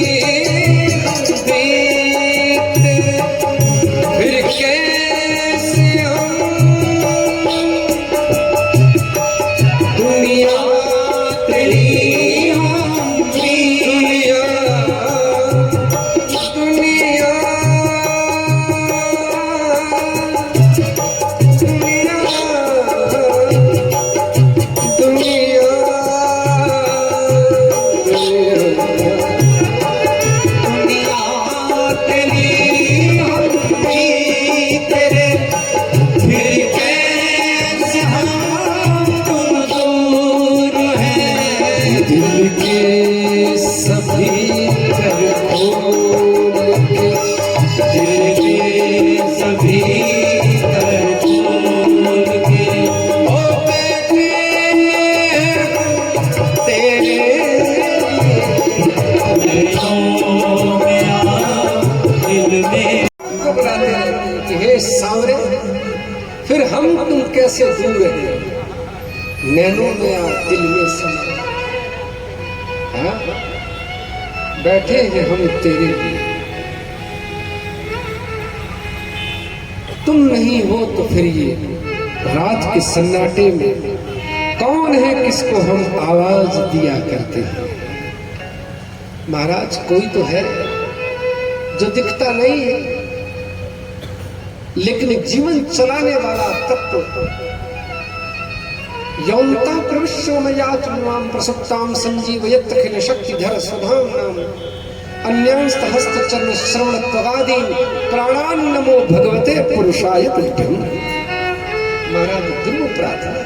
फिर कैसे हम दुनिया तेरी हम भी दुनिया दुनिया दुनिया दिल के सभी कर खोल के, दिल के सभी कर खोल के ओ बैठे तेरे है जो मेरा दिल में। को बुलाते हैं कि हे सांवरे, फिर हम तुम कैसे दूर रहे, नैनों में आ दिल में समा। हाँ? बैठे हैं हम तेरे लिए, तुम नहीं हो तो फिर ये रात के सन्नाटे में कौन है किसको हम आवाज दिया करते हैं। महाराज कोई तो है जो दिखता नहीं है, लेकिन जीवन चलाने वाला तत्व। यौनता प्रविश्यो में याचनुआम प्रसुप्ताम संजीवयत् अखिल शक्तिधर सुधाम नाम अन्यांस्त हस्त चरण श्रवण त्वगादीन प्राणान नमो भगवते पुरुषाय तुभ्यं। महाराज दिव्य प्रार्थना,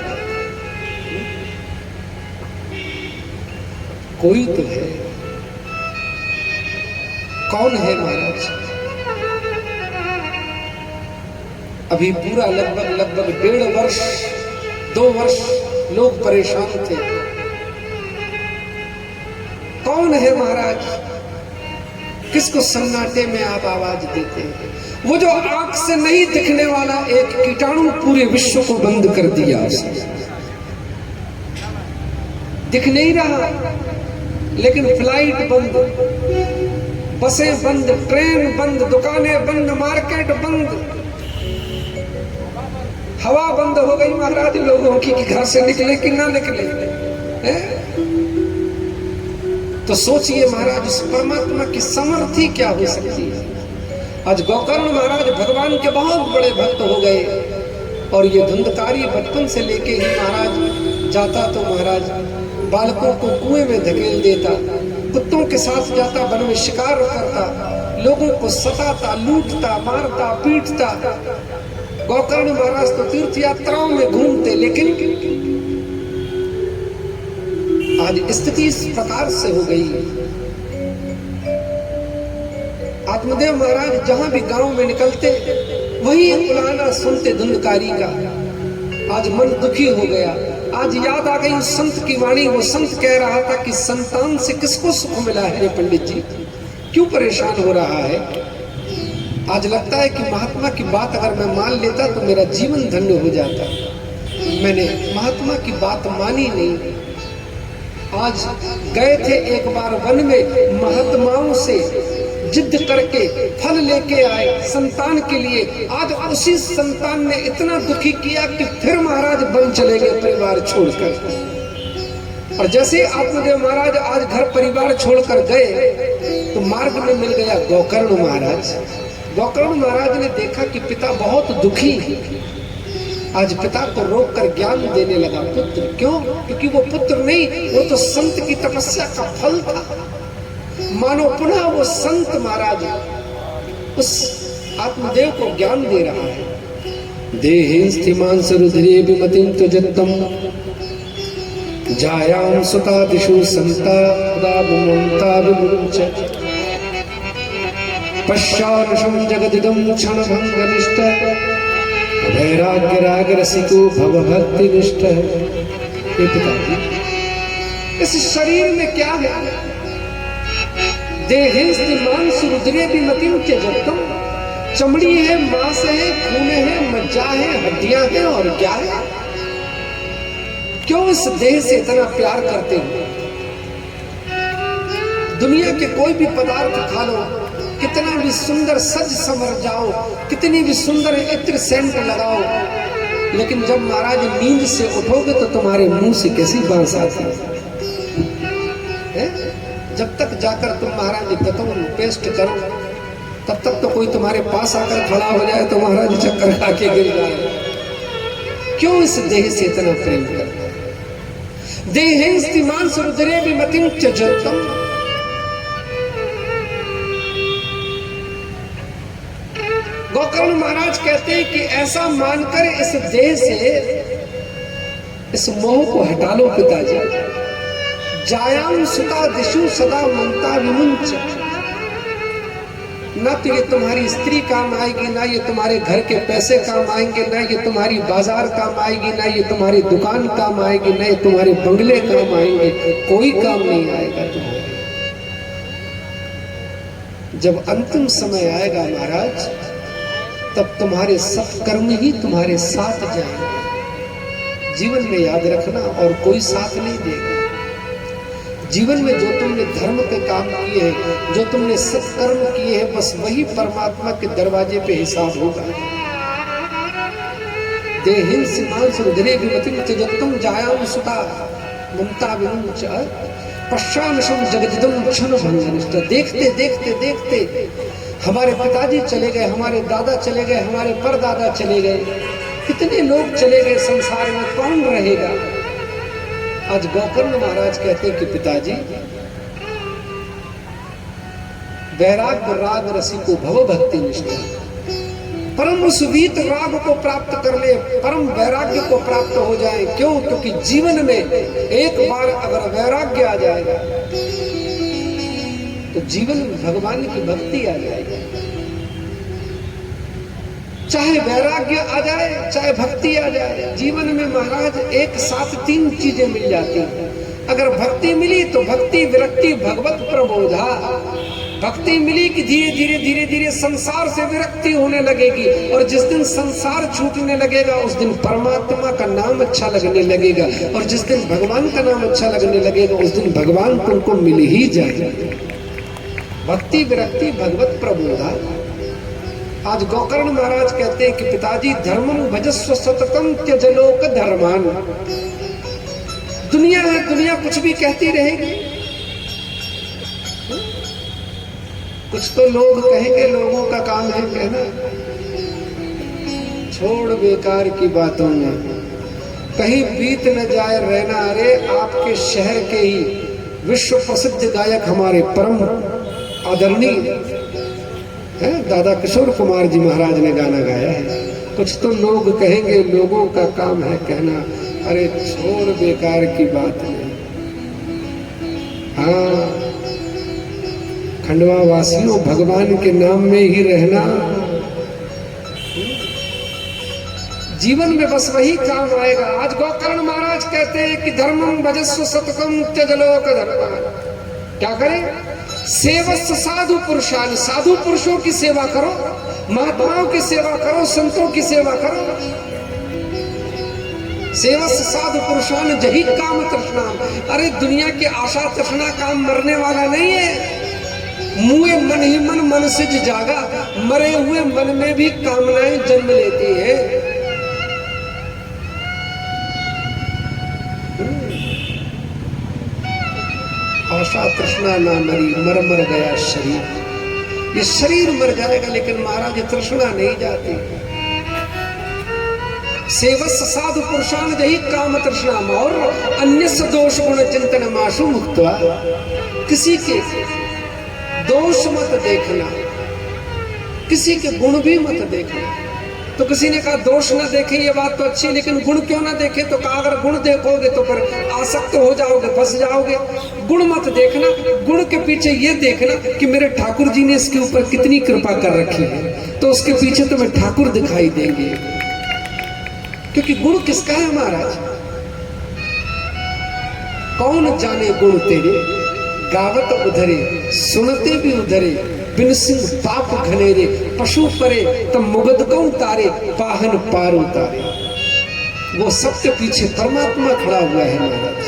कोई तो है, कौन है महाराज? अभी पूरा लगभग 1.5 वर्ष 2 वर्ष लोग परेशान थे। कौन है महाराज? किसको सन्नाटे में आप आवाज देते हैं? वो जो आंख से नहीं दिखने वाला एक कीटाणु पूरे विश्व को बंद कर दिया उसने। दिख नहीं रहा, लेकिन फ्लाइट बंद, बसें बंद, ट्रेन बंद, दुकानें बंद, मार्केट बंद, हवा बंद हो गई महाराज लोगों की कि घर से निकले कि ना निकले। तो सोचिए महाराज उस परमात्मा की समर्थी क्या हो सकती है। आज गोकर्ण महाराज भगवान के बहुत बड़े भक्त हो गए, और ये धुंधकारी बचपन से लेके ही महाराज जाता तो महाराज बालकों को कुएं में धकेल देता, कुत्तों के साथ जाता, वन में शिकार करता, लोगों को सताता, लूटता, मारता, पीटता। गोकर्ण महाराज तो तीर्थ यात्राओं में घूमते, लेकिन आज स्थिति इस प्रकार से हो गई। आत्मदेव महाराज जहां भी गांव में निकलते वही उलाना सुनते धुंधकारी का। आज मन दुखी हो गया। आज याद आ गई उस संत की वाणी। वो संत कह रहा था कि संतान से किसको सुख मिला है रे पंडित जी, क्यों परेशान हो रहा है? आज लगता है कि महात्मा की बात अगर मैं मान लेता तो मेरा जीवन धन्य हो जाता। मैंने महात्मा की बात मानी नहीं। आज गए थे एक बार वन में, महात्माओं से जिद करके फल लेके आए संतान के लिए। आज उसी संतान ने इतना दुखी किया कि फिर महाराज वन चले गए परिवार छोड़कर। और जैसे आत्मदेव महाराज आज घर परिवार छोड़कर गए तो मार्ग में मिल गया गोकर्ण महाराज। गोकर्ण महाराज ने देखा कि पिता बहुत दुखी है। आज पिता को रोककर ज्ञान देने लगा। पुत्र क्यों? क्योंकि वो पुत्र नहीं, वो तो संत की तपस्या का फल था। मानो पुनः वो संत महाराज उस आत्मदेव को ज्ञान दे रहा है। देहिस्तिमान सरुद्रे विमतिं त्वजत्तम जायाम सुता दिशु संता खुदा ममता विमुच पश्चारशम जगदिदम क्षण भंगनिष्ठ वैराग्य राग रसिको भव भक्ति निष्ठ। ये पिताजी, इस शरीर में क्या है? देहिस्तिमान सरुद्रे विमतिं त्यजत्तम, चमड़ी है, मांस है, खून है, मज्जा है, हड्डियां हैं और क्या है? क्यों इस देह से इतना प्यार करते हो? दुनिया के कोई भी पदार्थ खा लो, कितना भी सुंदर सज संवर जाओ, कितनी भी सुंदर इत्र सेंट लगाओ, लेकिन जब महाराज नींद से उठोगे तो तुम्हारे मुंह से कैसी बांस आती है। जब तक जाकर तुम महाराज दतौन पेस्ट करो, तब तक तो कोई तुम्हारे पास आकर खड़ा हो जाए तो महाराज चक्कर खा के गिर जाए। क्यों इस देह से इतना प्रेम करते? देहिस्तिमान सरुद्रे विमतिं त्यजत्तम, गोकर्ण महाराज कहते हैं कि ऐसा मानकर इस देह से इस मोह को हटा लो पिताजी। जायाम सुता दिशु सदा ममता विमुंच, ना तो ये तुम्हारी स्त्री काम आएगी, ना ये तुम्हारे घर के पैसे काम आएंगे, ना ये तुम्हारी बाजार काम आएगी, ना ये तुम्हारी दुकान काम आएगी, ना ये तुम्हारे बंगले काम आएंगे, कोई काम नहीं आएगा तुम्हारे। जब अंतिम समय आएगा महाराज, तब तुम्हारे सत्कर्म ही तुम्हारे साथ जाएंगे। जीवन में याद रखना, और कोई साथ नहीं देगा। जीवन में जो तुमने धर्म के काम किए हैं, जो तुमने सत्कर्म किए हैं, बस वही परमात्मा के दरवाजे पे हिसाब होगा। देहिस्तिमान सरुद्रे विमतिं त्यजत्तम जायाम सुता ममता विमुंच पश्चानशम जगदिदम क्षण भंगनिष्ठ। देखते देखते देखते हमारे पिताजी चले गए, हमारे दादा चले गए, हमारे परदादा चले गए, कितने लोग चले गए संसार में, कौन रहेगा? आज गोकर्ण महाराज कहते हैं कि पिताजी, वैराग्य राग रसिको भव भक्ति निष्ठ, परम सुवीत राग को प्राप्त कर ले, परम वैराग्य को प्राप्त हो जाए। क्यों? क्योंकि जीवन में एक बार अगर वैराग्य आ जाएगा तो जीवन में भगवान की भक्ति आ जाएगी। चाहे वैराग्य आ जाए, चाहे भक्ति आ जाए, जीवन में महाराज एक साथ तीन चीजें मिल जाती हैं। अगर भक्ति मिली तो भक्ति विरक्ति भगवत प्रबोधा। भक्ति मिली कि धीरे धीरे धीरे धीरे संसार से विरक्ति होने लगेगी, और जिस दिन संसार छूटने लगेगा उस दिन परमात्मा का नाम अच्छा लगने लगेगा, और जिस दिन भगवान का नाम अच्छा लगने लगेगा उस दिन भगवान तुमको मिल ही जाएगा। भक्ति विरक्ति भगवत प्रबोधा। आज गोकर्ण महाराज कहते हैं कि पिताजी, धर्मम भजस्व सततम त्यजलोक धर्मान। दुनिया है, दुनिया कुछ भी कहती रहेगी। कुछ तो लोग कहेंगे, लोगों का काम है कहना। छोड़ बेकार की बातों में, कहीं बीत न जाए रहना। अरे आपके शहर के ही विश्व प्रसिद्ध गायक हमारे परम आदरणीय है दादा किशोर कुमार जी महाराज ने गाना गाया है। कुछ तो लोग कहेंगे, लोगों का काम है कहना। अरे छोड़ बेकार की बात नहीं। हाँ, खंडवा वासियों, भगवान के नाम में ही रहना। जीवन में बस वही काम आएगा। आज गोकर्ण महाराज कहते हैं कि धर्मम भजस्व सततम त्यजलोक धर्मान। क्या करें? सेवस्व साधु पुरुषान, साधु पुरुषों की सेवा करो, महात्माओं की सेवा करो, संतों की सेवा करो। सेवस साधु पुरुषान जही काम तृष्णा। अरे दुनिया की आशा तृष्णा काम मरने वाला नहीं है। मुए मन ही मन, मन से जागा। मरे हुए मन में भी कामनाएं जन्म लेती है। आशा तृष्णा ना मरी, मर मर गया शरीर। ये शरीर मर जाएगा लेकिन महाराज ये तृष्णा नहीं जाती। सेवस साधु पुरुषान जही काम तृष्णा और अन्य दोष गुण चिंतन माशु मुक्त्वा। किसी के दोष मत देखना, किसी के गुण भी मत देखना। तो किसी ने कहा दोष ना देखे, ये बात तो अच्छी, लेकिन गुण क्यों ना देखे? तो कहा अगर गुण देखोगे तो फिर आसक्त हो जाओगे, फंस जाओगे। गुण मत देखना, गुण के पीछे ये देखना कि मेरे ठाकुर जी ने इसके ऊपर कितनी कृपा कर रखी है, तो उसके पीछे तुम्हें ठाकुर दिखाई देंगे। क्योंकि गुण किसका है महाराज? कौन जाने गुण तेरे, गावत उधरे सुनते भी उधरे। बिन सिंह पाप घनेरे, पशु परे तब मुगद को उतारे, पाहन पार उतारे। वो सबके पीछे परमात्मा खड़ा हुआ है महाराज।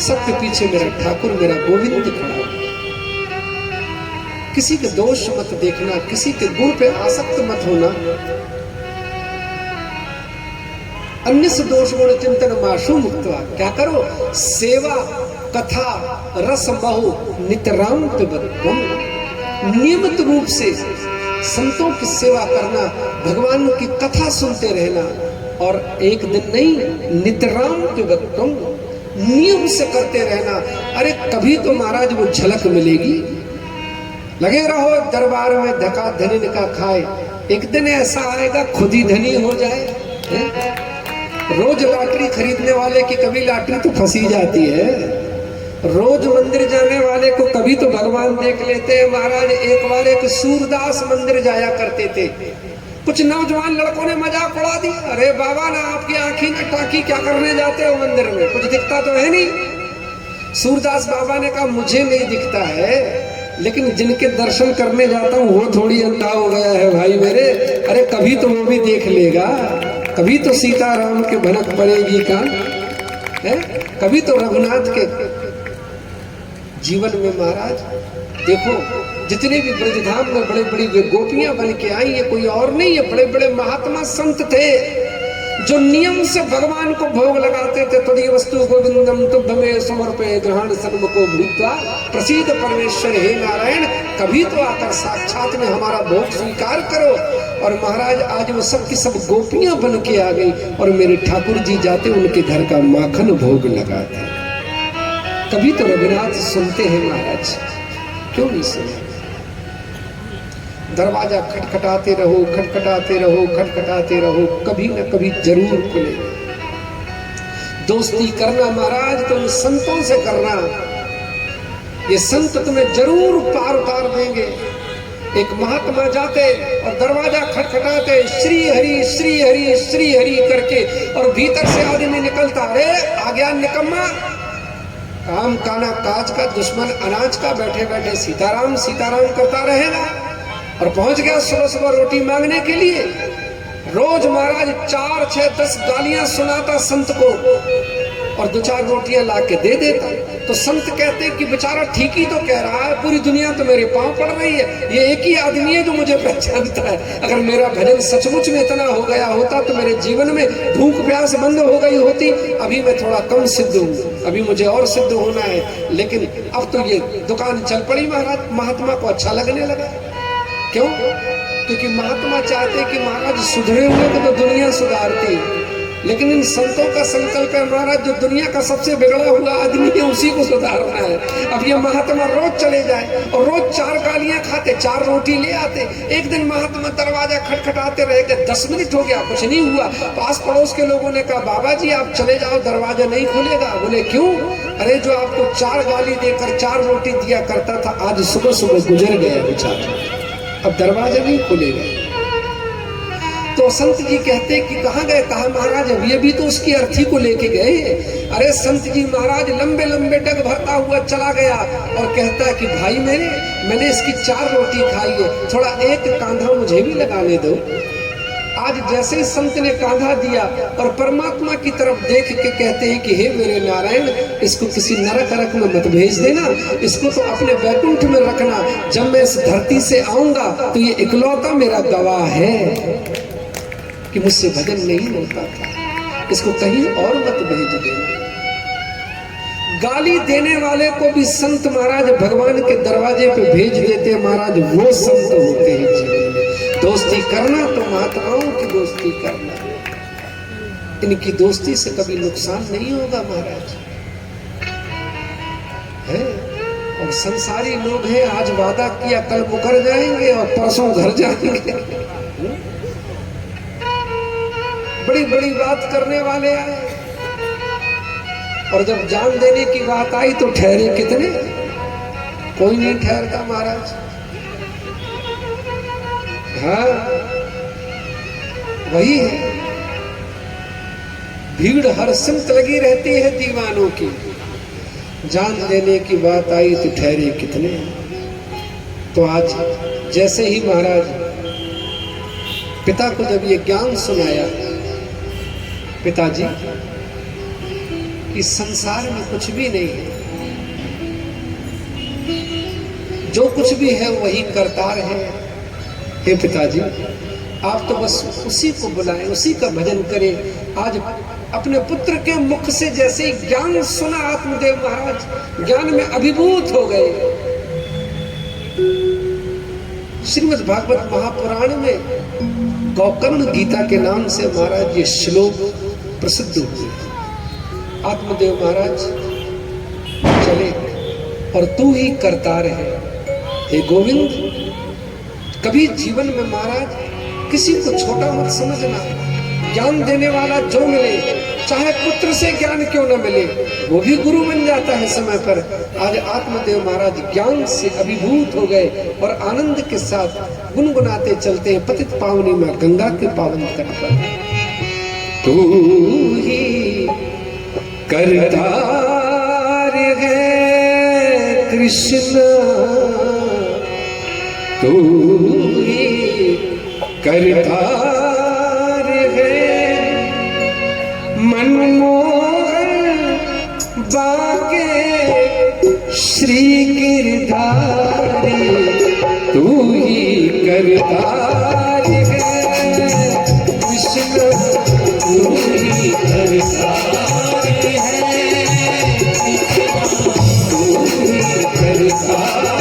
सबके पीछे मेरा ठाकुर, मेरा गोविंद खड़ा हुआ। किसी के दोष मत देखना, किसी के गुण पे आसक्त मत होना। अन्य से दोष गुण चिंतन माशु मुक्त्वा। क्या करो? सेवा कथा रस बहु नितराम पिबत्वम। नियमित रूप से संतों की सेवा करना, भगवान की कथा सुनते रहना, और एक दिन नहीं, नितराम पिबत्वम, नियम से करते रहना। अरे कभी तो महाराज वो झलक मिलेगी। लगे रहो दरबार में धका धनी का खाए, एक दिन ऐसा आएगा खुद ही धनी हो जाए। रोज लॉटरी खरीदने वाले की कभी लॉटरी तो फंसी जाती है। रोज मंदिर जाने वाले को कभी तो भगवान देख लेते हैं। महाराज एक बार एक सूरदास मंदिर जाया करते थे। कुछ नौजवान लड़कों ने मजाक उड़ा दी, अरे बाबा ना आपकी आंखी ना टाकी, क्या करने जाते हो मंदिर में, कुछ दिखता तो है नहीं। सूरदास बाबा ने कहा मुझे नहीं दिखता है, लेकिन जिनके दर्शन करने जाता हूँ वो थोड़ी अंधा हो गया है भाई मेरे। अरे कभी तो वो भी देख लेगा, कभी तो सीताराम के भनक पड़ेगी का है, कभी तो रघुनाथ के जीवन में। महाराज देखो जितने भी ब्रजधाम में बड़े बड़ी वे गोपियां बन के आई है, कोई और नहीं है, बड़े बड़े महात्मा संत थे जो नियम से भगवान को भोग लगाते थे। तदीय वस्तु गोविंदम तुभ्यमे समर्पये ग्रहण सर्वको भूत्वा प्रसीद परमेश्वर हे नारायण। कभी तो आकर साक्षात में हमारा भोग स्वीकार करो। और महाराज आज वो सब की सब गोपियां बन के आ गई, और मेरे ठाकुर जी जाते उनके घर का माखन भोग लगाते। कभी तो रघुनाथ सुनते हैं महाराज, क्यों नहीं सुने? दरवाजा खटखटाते रहो, खटखटाते रहो, खटखटाते रहो, कभी न कभी जरूर खुले। दोस्ती करना महाराज तो उन संतों से करना, ये संत तुम्हें जरूर पार उतार देंगे। एक महात्मा जाते और दरवाजा खटखटाते, श्री हरि श्री हरि श्री हरि करके, और भीतर से आदमी निकलता, अरे आ गया निकम्मा, काम काना काज का, दुश्मन अनाज का, बैठे बैठे सीताराम सीताराम करता रहेगा। और पहुंच गया सुबह सुबह रोटी मांगने के लिए। रोज महाराज 4, 6, 10 गालियां सुनाता संत को, और 2-4 रोटियां ला के दे देता। तो संत कहते कि बेचारा ठीक ही तो कह रहा है, पूरी दुनिया तो मेरे पांव पड़ रही है, ये एक ही आदमी है जो मुझे पहचानता है। अगर मेरा भजन सचमुच में इतना हो गया होता तो मेरे जीवन में भूख प्यास बंद हो गई होती। अभी मैं थोड़ा कम सिद्ध हूँ, अभी मुझे और सिद्ध होना है, लेकिन अब तो ये दुकान चल पड़ी। महाराज महात्मा को अच्छा लगने लगा। क्यों? क्योंकि महात्मा चाहते कि महाराज सुधरे हुए को तो दुनिया सुधारती, लेकिन इन संतों का संकल्प है महाराज जो दुनिया का सबसे बिगड़ा हुआ आदमी है उसी को सुधारना है। अब ये महात्मा रोज चले जाए और रोज 4 गालियां खाते, 4 रोटी ले आते। एक दिन महात्मा दरवाजा खटखटाते रह गए, 10 मिनट हो गया, कुछ नहीं हुआ। पास पड़ोस के लोगों ने कहा बाबा जी आप चले जाओ, दरवाजा नहीं खुलेगा। बोले क्यों? अरे जो आपको 4 गाली देकर 4 रोटी दिया करता था, आज सुबह सुबह गुजर गया बेचारा, अब दरवाजा नहीं खुलेगा। तो संत जी कहते कि कहाँ गए? कहा महाराज अब ये भी तो उसकी अर्थी को लेके गए। अरे संत जी महाराज लंबे लंबे डग भरता हुआ चला गया और कहता है कि भाई मैंने इसकी 4 रोटी खाई है, थोड़ा एक कांधा मुझे भी लगाने दो। आज जैसे ही संत ने कांधा दिया और परमात्मा की तरफ देख के कहते हैं कि हे मेरे नारायण, इसको किसी नरक अरक में मत भेज देना, इसको तो अपने वैकुंठ में रखना। जब मैं इस धरती से आऊंगा तो ये इकलौता मेरा गवाह है कि मुझसे भजन नहीं होता था, इसको कहीं और मत भेज देना। गाली देने वाले को भी संत महाराज भगवान के दरवाजे पे भेज देते हैं। महाराज वो संत होते हैं जीवन में। दोस्ती करना तो महात्माओं की दोस्ती करना, इनकी दोस्ती से कभी नुकसान नहीं होगा महाराज है। और संसारी लोग हैं, आज वादा किया कल मुकर जाएंगे और परसों घर जाएंगे। बड़ी बड़ी बात करने वाले आए और जब जान देने की बात आई तो ठहरे कितने, कोई नहीं ठहरता महाराज। हाँ वही है, भीड़ हर सिमत लगी रहती है दीवानों की, जान देने की बात आई तो ठहरे कितने। तो आज जैसे ही महाराज पिता को जब ये ज्ञान सुनाया, पिताजी इस संसार में कुछ भी नहीं है, जो कुछ भी है वही करतार है। हे पिताजी आप तो बस उसी को बुलाएं, उसी का भजन करें। आज अपने पुत्र के मुख से जैसे ही ज्ञान सुना आत्मदेव महाराज ज्ञान में अभिभूत हो गए। श्रीमद् भागवत महापुराण में गौकर्ण गीता के नाम से महाराज ये श्लोक प्रसिद्ध हुए। आत्मदेव महाराज चले और तू ही करतार है हे गोविंद। कभी जीवन में महाराज किसी को छोटा मत समझना, ज्ञान देने वाला जो मिले, चाहे पुत्र से ज्ञान क्यों न मिले, वो भी गुरु बन जाता है समय पर। आज आत्मदेव महाराज ज्ञान से अभिभूत हो गए और आनंद के साथ गुनगुनाते चलते हैं पतित पावनी में गंगा के पावन तट पर। तू ही करतार है कृष्ण, तू ही करतार है मनमोहन बाके श्री गिरधारी। तू ही करतार है कृष्ण, तू ही करतार है, तू ही करतार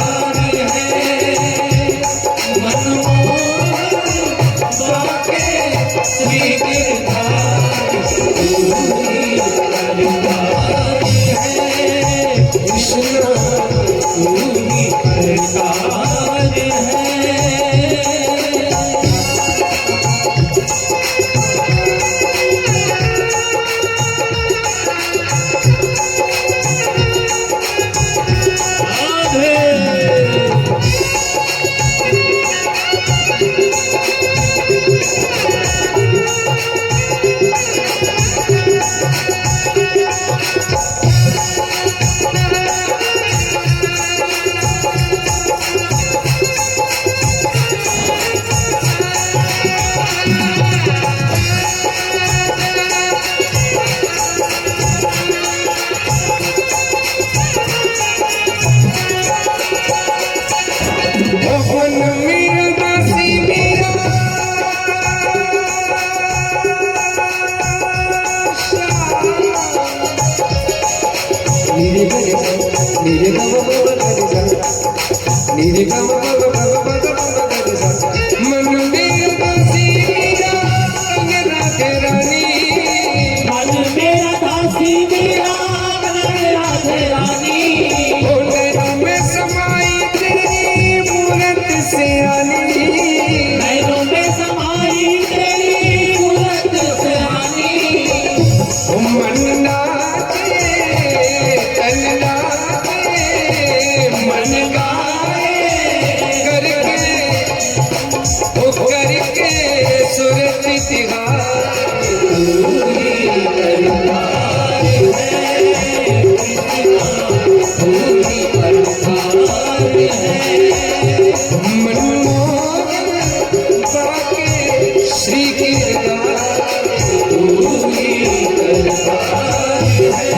है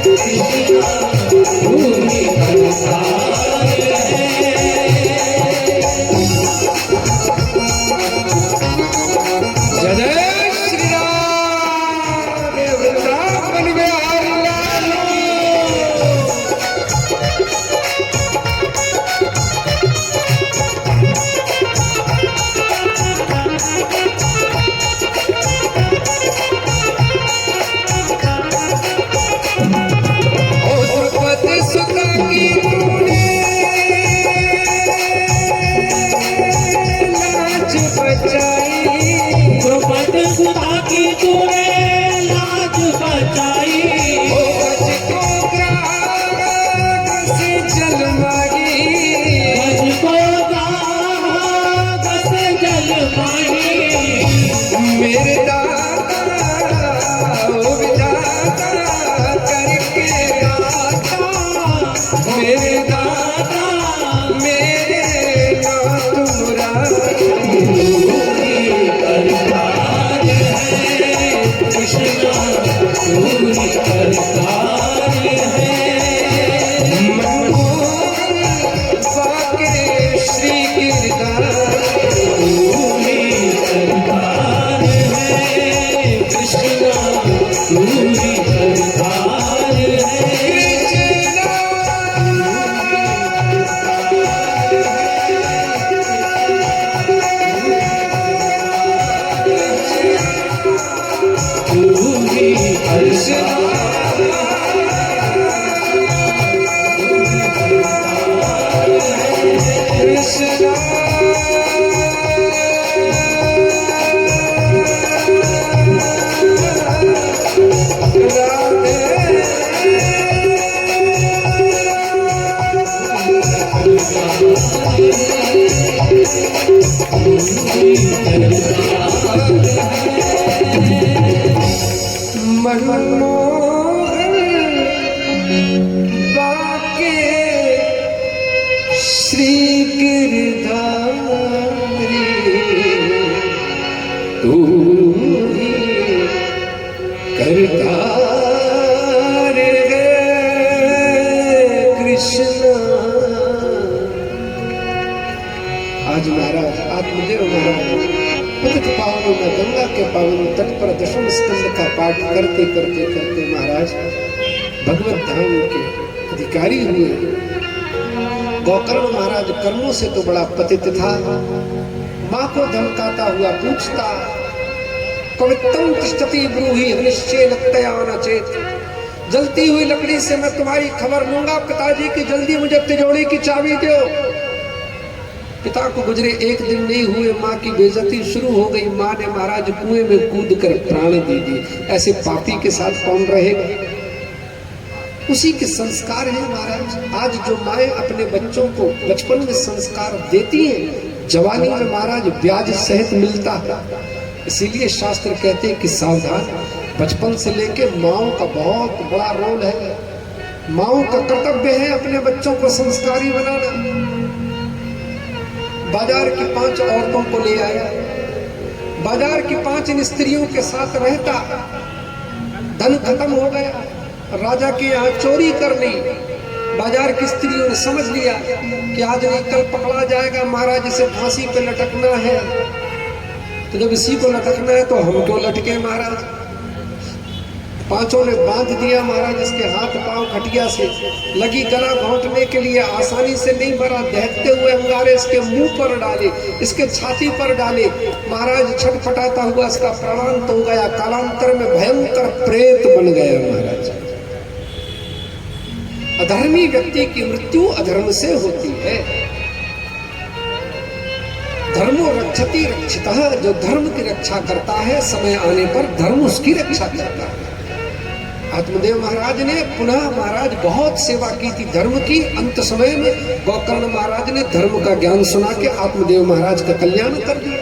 कृष्णा तू ही करतार है। जय जय श्री राम वृंदावन बिहारी लाल द्रौपदी सुता की तूने लाज बचाई द्रौपदी सुता की तूने लाज बचाई ओ गज को ग्राग से जलमाई गज को गाग से जलवाई मेरे दाता ओ विधाता करके दाता मेरे दाता मेरे नाथ मुरारी करतार है कृष्णा तू ही करतार है मनमोहन बाके श्री गिरधारी तू ही करतार है कृष्णा तू ही करतार है तू ही मनमोहन बाके श्री गिरधारी तू ही करतार है कृष्णा। आज महाराज आत्मदेव महाराज पतित पावनों में गंगा के पावन तट पर दशम स्कंद का पाठ करते करते करते महाराज भगवत धाम के अधिकारी हुए। गोकर्ण महाराज कर्मों से तो बड़ा पतित था, माँ को धमकाता हुआ पूछता कवित्तम तिष्ठति ब्रूहि निश्चय नक्तया चेत, जलती हुई लकड़ी से मैं तुम्हारी खबर लूंगा पिताजी की, जल्दी मुझे तिजोरी की चाबी दो। पिता को गुजरे एक दिन नहीं हुए माँ की बेइज्जती शुरू हो गई। माँ ने महाराज कुएं में कूद कर प्राण दे दिए। ऐसे पापी के साथ कौन रहेगा? उसी के संस्कार हैं महाराज। आज जो माएं अपने बच्चों को बचपन में संस्कार देती हैं, जवानी में महाराज ब्याज सहित मिलता है। इसीलिए शास्त्र कहते हैं कि सावधान, बचपन से लेके माओं का बहुत बड़ा रोल है। माओं का कर्तव्य है अपने बच्चों को संस्कारी बनाना। बाजार की 5 औरतों को ले आया, बाजार की 5 स्त्रियों के साथ रहता, धन खत्म हो गया, राजा के यहाँ चोरी कर ली। बाजार की स्त्रियों ने समझ लिया कि आज नहीं कल पकड़ा जाएगा, महाराज इसे फांसी पे लटकना है। तो जब इसी को लटकना है तो हम क्यों लटके महाराज? 5 ने बांध दिया महाराज इसके हाथ पांव खटिया से, लगी गला घोंटने के लिए, आसानी से नहीं मरा। दहकते हुए अंगारे इसके मुंह पर डाले, इसके छाती पर डाले। महाराज छटपटाता हुआ इसका प्राणांत हो गया। कालांतर में भयंकर प्रेत बन गया महाराज। अधर्मी व्यक्ति की मृत्यु अधर्म से होती है। धर्मो रक्षति रक्षितः, जो धर्म की रक्षा करता है समय आने पर धर्म उसकी रक्षा करता है। आत्मदेव महाराज ने पुनः महाराज बहुत सेवा की थी धर्म की। अंत समय में गोकर्ण महाराज ने धर्म का ज्ञान सुना के आत्मदेव महाराज का कल्याण कर दिया।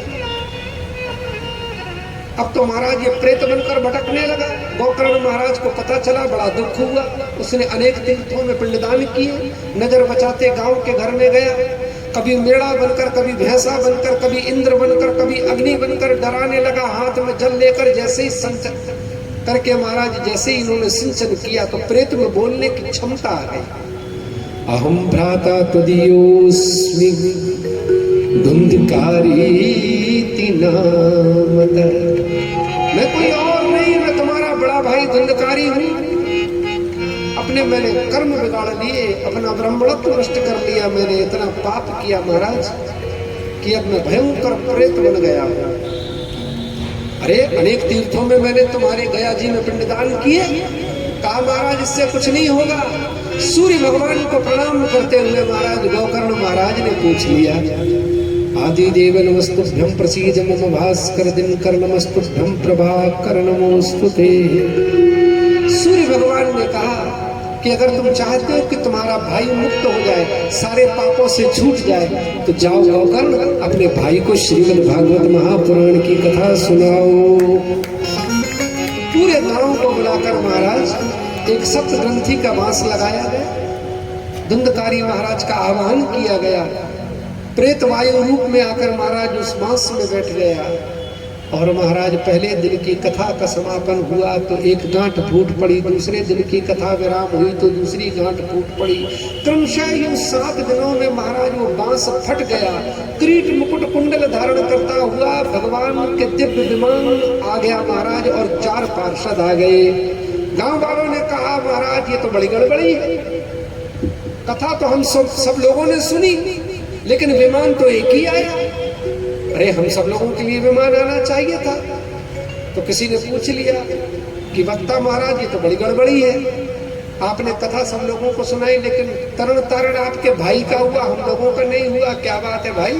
अब तो महाराज ये प्रेत बनकर भटकने लगा। गोकर्ण महाराज को पता चला, बड़ा दुख हुआ। उसने अनेक तीर्थों में पिंडदान किए, नजर बचाते गांव के घर में गया। कभी मेढ़ा बनकर, कभी भैंसा बनकर, कभी इंद्र बनकर, कभी अग्नि बनकर डराने लगा। हाथ में जल लेकर जैसे ही करके महाराज जैसे ही इन्होंने सिंचन किया तो प्रेत में बोलने की क्षमता आ गई। अहम भ्राता त्वदीयोस्मि धुंधकारीति नामतः। मैं कोई और नहीं, मैं तुम्हारा बड़ा भाई धुंधकारी हूँ। अपने मैंने कर्म बिगाड़ लिए, अपना ब्राह्मणत्व नष्ट कर लिया, मैंने इतना पाप किया महाराज कि अब मैं भयंकर प्रेत बन गया हूँ। अरे अनेक तीर्थों में मैंने तुम्हारे गया जी में पिंडदान किए, कहा महाराज इससे कुछ नहीं होगा। सूर्य भगवान को प्रणाम करते हुए महाराज गोकर्ण महाराज ने पूछ लिया, आदि देव नमस्तुभ्यं प्रसीद मम भास्कर दिनकर नमस्तुभ्यं प्रभाकर नमोस्तुते। सूर्य भगवान ने कहा कि अगर तुम चाहते हो कि तुम्हारा भाई मुक्त हो जाए, सारे पापों से छूट जाए, तो जाओ गोकर्ण अपने भाई को श्रीमद् भागवत महापुराण की कथा सुनाओ। पूरे गांव को बुलाकर महाराज एक सप्त ग्रंथि का बांस लगाया गया, धुंधकारी महाराज का आह्वान किया गया। प्रेत वायु रूप में आकर महाराज उस बांस में बैठ गया और महाराज पहले दिन की कथा का समापन हुआ तो एक गांठ फूट पड़ी, दूसरे दिन की कथा विराम हुई तो दूसरी गांठ फूट पड़ी। क्रमशः यूं 7 दिनों में महाराज वो बांस फट गया। किरीट मुकुट कुंडल धारण करता हुआ भगवान के दिव्य विमान आ गया महाराज और 4 पार्षद आ गए। गांव वालों ने कहा महाराज ये तो बड़ी गड़बड़ी है, कथा तो हम सब लोगों ने सुनी लेकिन विमान तो एक ही आया। अरे हम सब लोगों के लिए विमान आना चाहिए था। तो किसी ने पूछ लिया कि वक्ता महाराज ये तो बड़ी गड़बड़ी है, आपने कथा सब लोगों को सुनाई लेकिन तरण तारण आपके भाई का हुआ, हम लोगों का नहीं हुआ, क्या बात है भाई?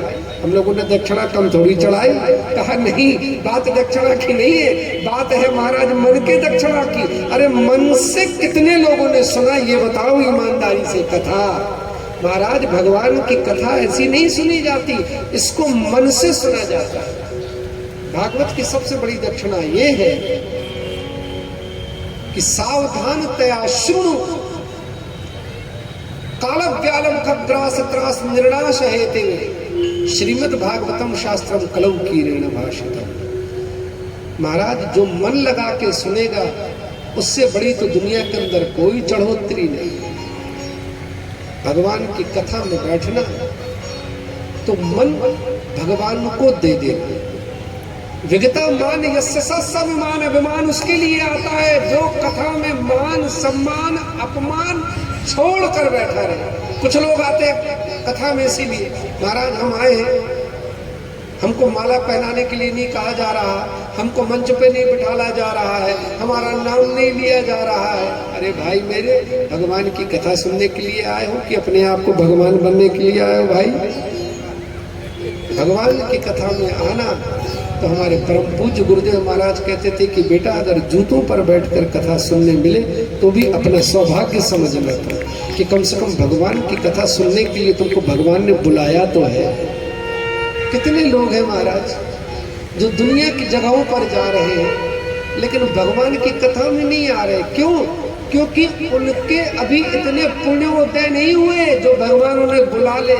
हम लोगों ने दक्षिणा कम थोड़ी चढ़ाई। कहा नहीं, बात दक्षिणा की नहीं है, बात है महाराज मन के दक्षिणा की। अरे मन से कितने लोगों ने सुना ये बताओ ईमानदारी से कथा। महाराज भगवान की कथा ऐसी नहीं सुनी जाती, इसको मन से सुना जाता है। भागवत की सबसे बड़ी दक्षिणा ये है कि सावधान तया शृणु काल व्यालम खग्रास त्रास निर्णाश हेते श्रीमद् भागवतम शास्त्रम कलौ कीरेण भाषितम। महाराज जो मन लगा के सुनेगा उससे बड़ी तो दुनिया के अंदर कोई चढ़ोतरी नहीं। भगवान की कथा में बैठना तो मन भगवान को दे दे। विगता मान यस्य सविमान, अभिमान उसके लिए आता है जो कथा में मान सम्मान अपमान छोड़ कर बैठा रहे। कुछ लोग आते हैं कथा में इसीलिए, महाराज हम आए हैं, हमको माला पहनाने के लिए नहीं कहा जा रहा, हमको मंच पे नहीं बिठाला जा रहा है, हमारा नाम नहीं लिया जा रहा है। अरे भाई मेरे, भगवान की कथा सुनने के लिए आए हो कि अपने आप को भगवान बनने के लिए आए हो? भाई भगवान की कथा में आना तो हमारे परम पूज्य गुरुदेव महाराज कहते थे कि बेटा अगर जूतों पर बैठकर कथा सुनने मिले तो भी अपना सौभाग्य समझ लेता कि कम से कम भगवान की कथा सुनने के लिए तुमको भगवान ने बुलाया तो है। कितने लोग हैं महाराज जो दुनिया की जगहों पर जा रहे हैं लेकिन भगवान की कथा में नहीं आ रहे। क्यों? क्योंकि उनके अभी इतने पुण्योदय नहीं हुए जो भगवान उन्हें बुला ले।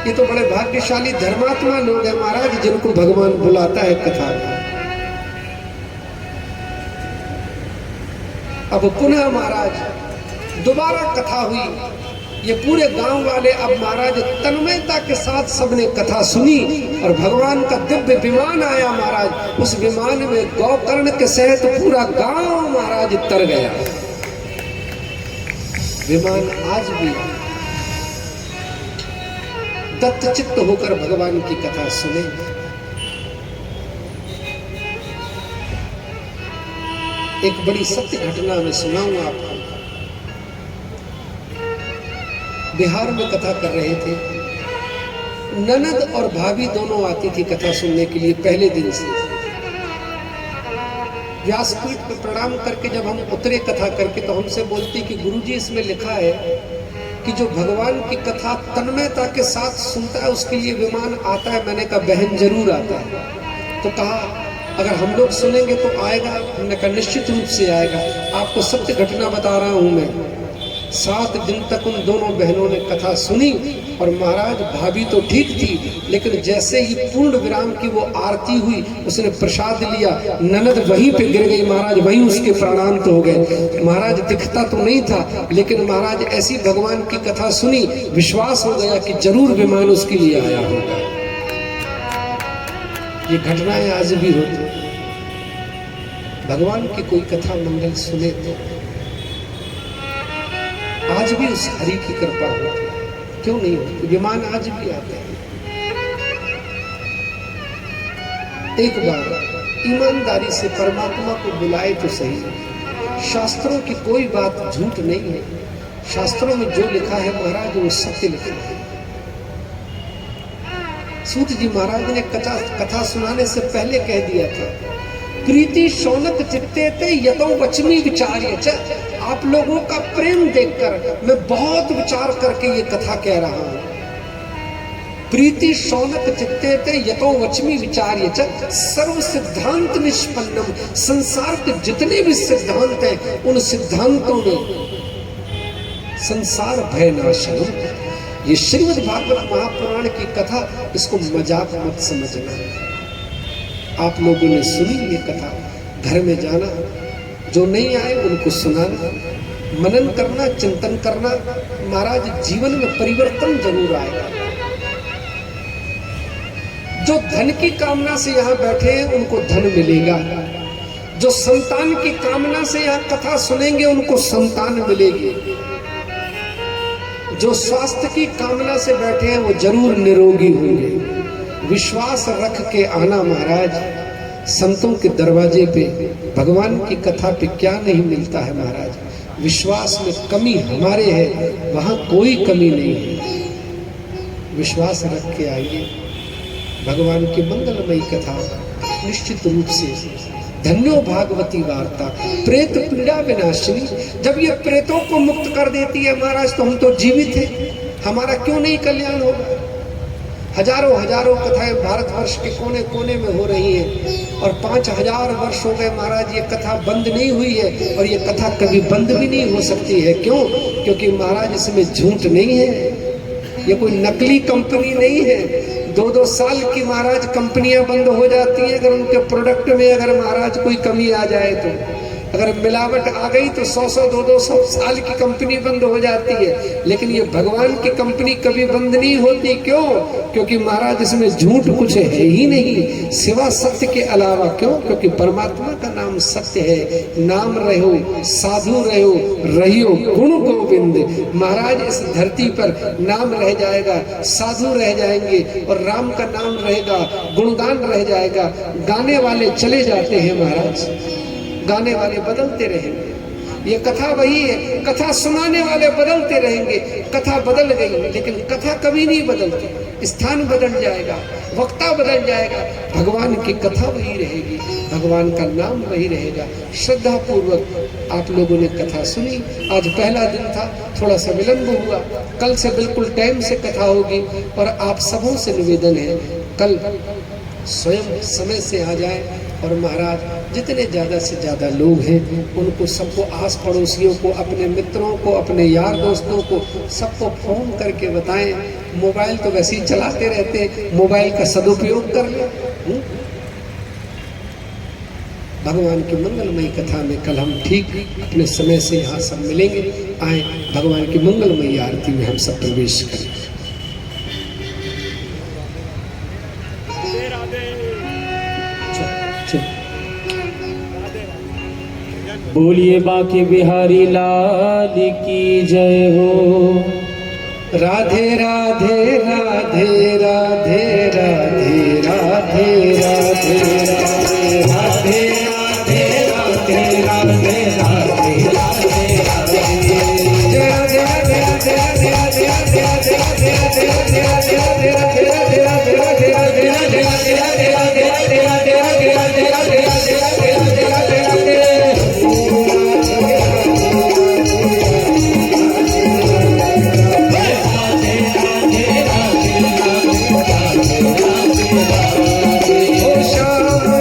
ये तो बड़े भाग्यशाली धर्मात्मा लोग हैं महाराज जिनको भगवान बुलाता है कथा में। अब पुनः महाराज दोबारा कथा हुई, ये पूरे गांव वाले अब महाराज तन्मयता के साथ सबने कथा सुनी और भगवान का दिव्य विमान आया महाराज। उस विमान में गोकर्ण के सहित पूरा गांव महाराज तर गया। विमान आज भी दत्तचित्त होकर भगवान की कथा सुने। एक बड़ी सत्य घटना मैं सुनाऊंगा आपको। बिहार में कथा कर रहे थे, ननद और भाभी दोनों आती थी कथा सुनने के लिए पहले दिन से। व्यासपीठ पे प्रणाम करके जब हम उतरे कथा करके तो हमसे बोलती कि गुरुजी इसमें लिखा है कि जो भगवान की कथा तन्मयता के साथ सुनता है उसके लिए विमान आता है। मैंने कहा बहन जरूर आता है। तो कहा अगर हम लोग सुनेंगे तो आएगा। हमने कहा निश्चित रूप से आएगा। आपको सत्य घटना बता रहा हूं मैं। 7 दिन तक उन दोनों बहनों ने कथा सुनी और महाराज भाभी तो ठीक थी, लेकिन जैसे ही पूर्ण विराम की वो आरती हुई, उसने प्रसाद लिया, ननद वहीं पे गिर गई महाराज, वहीं उसके प्राणांत हो गए। महाराज दिखता तो नहीं था, लेकिन महाराज ऐसी भगवान की कथा सुनी, विश्वास हो गया कि जरूर विमान उसके लिए आया होगा। ये घटनाएं आज भी होती। भगवान की कोई कथा मंगल सुने तो आज भी उस हरि की कृपा होती, क्यों नहीं होती? विमान आज भी आते हैं। एक बार ईमानदारी से परमात्मा को बुलाए तो सही। शास्त्रों की कोई बात झूठ नहीं है, शास्त्रों में जो लिखा है महाराज वो सत्य लिखा है। सूत जी महाराज ने कथा सुनाने से पहले कह दिया था, प्रीति शौनक चित्ते ते यतो वचमी विचार्य च। आप लोगों का प्रेम देखकर मैं बहुत विचार करके ये कथा कह रहा हूं। प्रीति शौनक चित्ते ते यतो वचमी विचार्य च सर्व सिद्धांत निष्पन्नम। संसार के जितने भी सिद्धांत हैं उन सिद्धांतों में संसार भय नाशनम। ये श्रीमद् भागवत महापुराण की कथा, इसको मजाक मत समझना। आप लोगों ने सुनी ये कथा, घर में जाना, जो नहीं आए उनको सुनाना, मनन करना, चिंतन करना, महाराज जीवन में परिवर्तन जरूर आएगा। जो धन की कामना से यहाँ बैठे हैं उनको धन मिलेगा, जो संतान की कामना से यहाँ कथा सुनेंगे उनको संतान मिलेगी, जो स्वास्थ्य की कामना से बैठे हैं वो जरूर निरोगी होंगे। विश्वास रख के आना महाराज, संतों के दरवाजे पे, भगवान की कथा पे क्या नहीं मिलता है महाराज। विश्वास में कमी हमारे है, वहां कोई कमी नहीं है। विश्वास रख के आइए, भगवान की मंगलमयी कथा निश्चित रूप से। धन्यो भागवती वार्ता प्रेत पीड़ा विनाशिनी। जब ये प्रेतों को मुक्त कर देती है महाराज तो हम तो जीवित हैं, हमारा क्यों नहीं कल्याण होगा। हजारों हजारों कथाएं भारतवर्ष के कोने कोने में हो रही हैं और 5000 वर्ष हो गए महाराज ये कथा बंद नहीं हुई है, और ये कथा कभी बंद भी नहीं हो सकती है। क्यों? क्योंकि महाराज इसमें झूठ नहीं है, ये कोई नकली कंपनी नहीं है। 2-2 साल की महाराज कंपनियां बंद हो जाती हैं अगर उनके प्रोडक्ट में अगर महाराज कोई कमी आ जाए तो। अगर मिलावट आ गई तो 100-100, 200 साल की कंपनी बंद हो जाती है, लेकिन ये भगवान की कंपनी कभी बंद नहीं होती। क्यों? क्योंकि महाराज इसमें झूठ कुछ है ही नहीं सिवा सत्य के अलावा। क्यों? क्योंकि परमात्मा का नाम सत्य है। नाम रहो, साधु रहो, रहियो गुण गोविंद। महाराज इस धरती पर नाम रह जाएगा, साधु रह जाएंगे और राम का नाम रहेगा, गुणगान रह जाएगा। गाने वाले चले जाते हैं महाराज, गाने वाले बदलते रहेंगे। ये कथा वही है, कथा सुनाने वाले बदलते रहेंगे। कथा बदल गई लेकिन कथा कभी नहीं बदलती। स्थान बदल जाएगा, वक्ता बदल जाएगा, भगवान की कथा वही रहेगी, भगवान का नाम वही रहेगा। श्रद्धा पूर्वक आप लोगों ने कथा सुनी। आज पहला दिन था, थोड़ा सा विलंब हुआ, कल से बिल्कुल टाइम से कथा होगी। और आप सबों से निवेदन है कल स्वयं समय से आ जाए और महाराज जितने ज़्यादा से ज़्यादा लोग हैं उनको सबको, आस पड़ोसियों को, अपने मित्रों को, अपने यार दोस्तों को, सबको फ़ोन करके बताएं। मोबाइल तो वैसे ही चलाते रहते हैं, मोबाइल का सदुपयोग कर लें। भगवान की मंगलमयी कथा में कल हम ठीक अपने समय से यहाँ सब मिलेंगे। आए भगवान की मंगलमयी आरती में हम सब प्रवेश करें। बोलिए बांके बिहारी लाल की जय हो। राधे राधे राधे राधे राधे राधे राधे राधे राधे राधे राधे राधे श्याम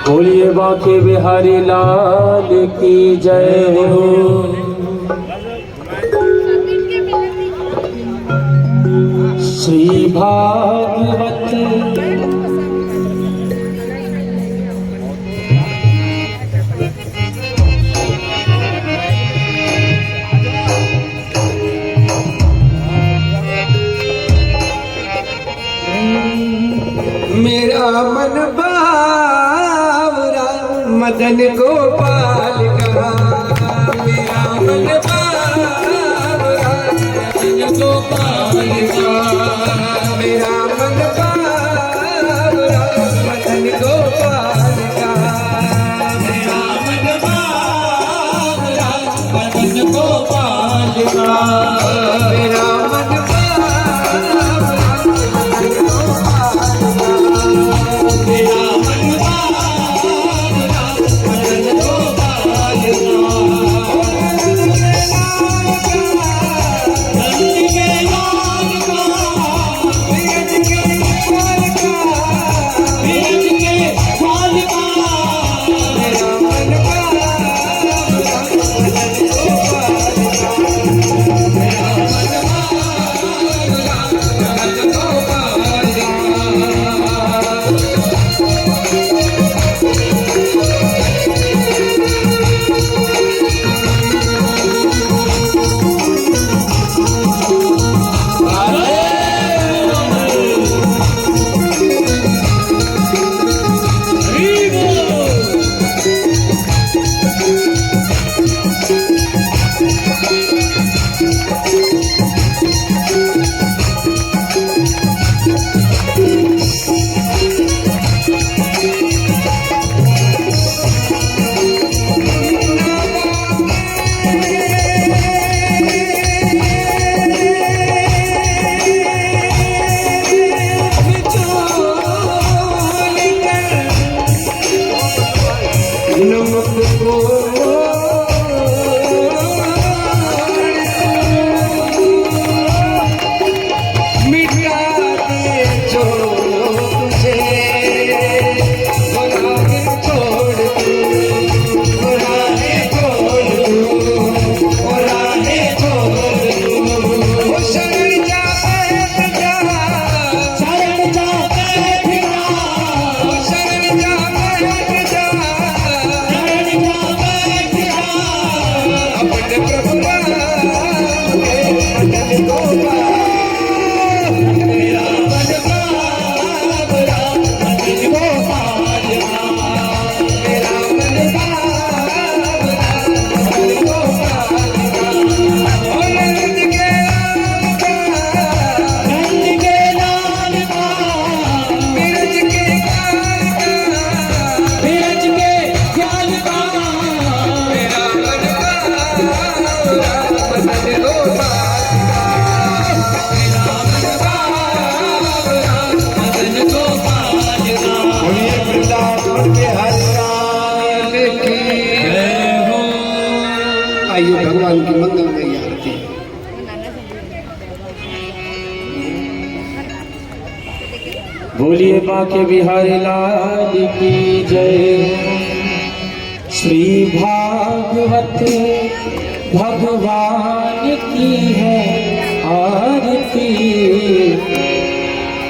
बोलिए बांके बिहारी लाल की जय हो। श्री भागवत मेरा मन बावरा मदन गोपाल का, मेरा मन बावरा मदन गोपाल का, मेरा मन बावरा मदन गोपाल का, मेरा मन बावरा मदन गोपाल का, मेरा मन आइए भगवान की मंगलमयी आरती। बोलिए बांके बिहारी लाल की जय। श्री भागवत भगवान की है आरती,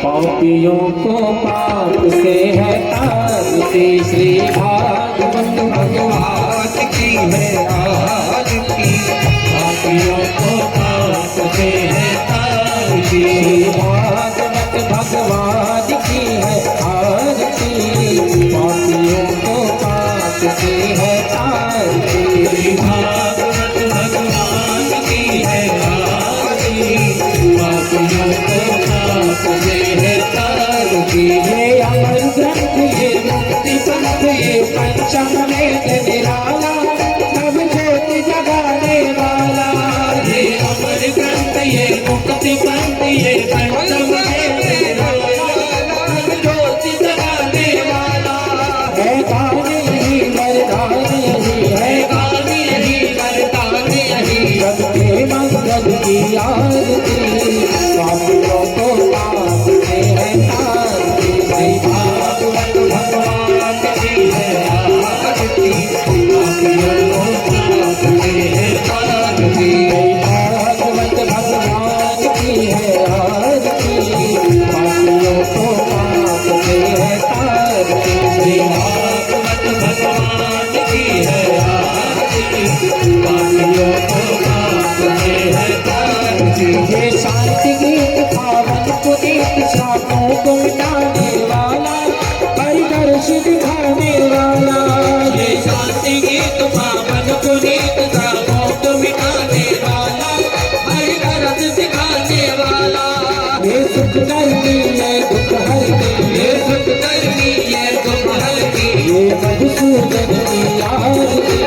पापियों को पाप से है तारती। श्री भागवत भगवान की है आरती, पापियों को पाप से है तारती। श्री भागवत भगवान की है आरती, पापियों को पाप से है तारती। श्री भागवत भगवान की है आरती, पापियों को पाप से है तारती। ये अमर ग्रंथ ये मधुसूदन की आरती,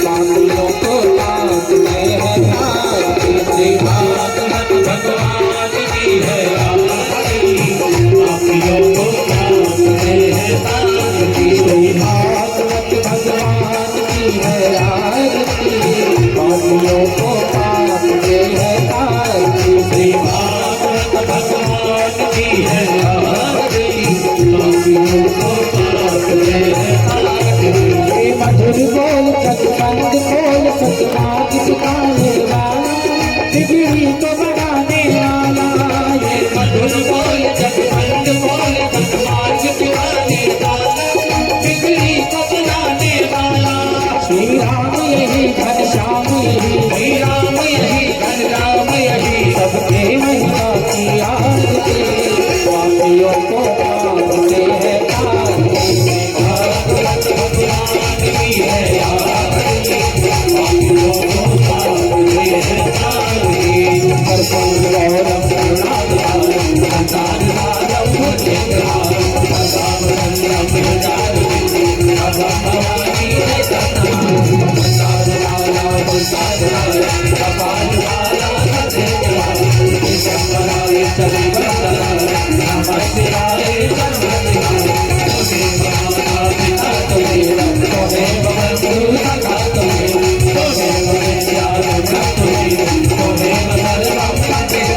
पापियों को पाप में है तारती। श्री भागवत भगवान की है आरती, पापियों को पाप में है तारती। श्री भागवत भगवान की है आरती, पापियों को पाप में है तारती। श्री भागवत भगवान की है आरती, पापियों को पाप में है तारती। ये मधुर बोल सतबंद बोल सतनाथ दिखाने वाला, बिगड़ी तो बढ़ाने वाला। ये मधुर बोल सतबंद बोल सतनाथ दिखाने वाला, बिगड़ी तो बढ़ाने वाला। श्री राम यही घनश्याम यही, श्री राम यही घनश्याम यही, सबके महिमा की आरती, पापियों को पाप से है तारती। भागवत भगवान की है आरती, पापियों को पाप से है तारती। कर्पूर गौरम करुणावतारम, संसारसारम भुजगेन्द्रहारम, सदा वदन्तं हृदयारविन्दे, भगवन् भवानी जगन्नाथ। संसारसारा संसारसारा, कपालभारा सत्यवान्, विश्वम्भराय चरिवरधराय, नमः शिवाय सर्वदेवाय। त्वमेव माता पिता त्वमेव, त्वमेव बन्धुः सखा त्वमेव, त्वमेव विद्या ब्रह्म त्वमेव, त्वमेव सर्वं त्वमेव।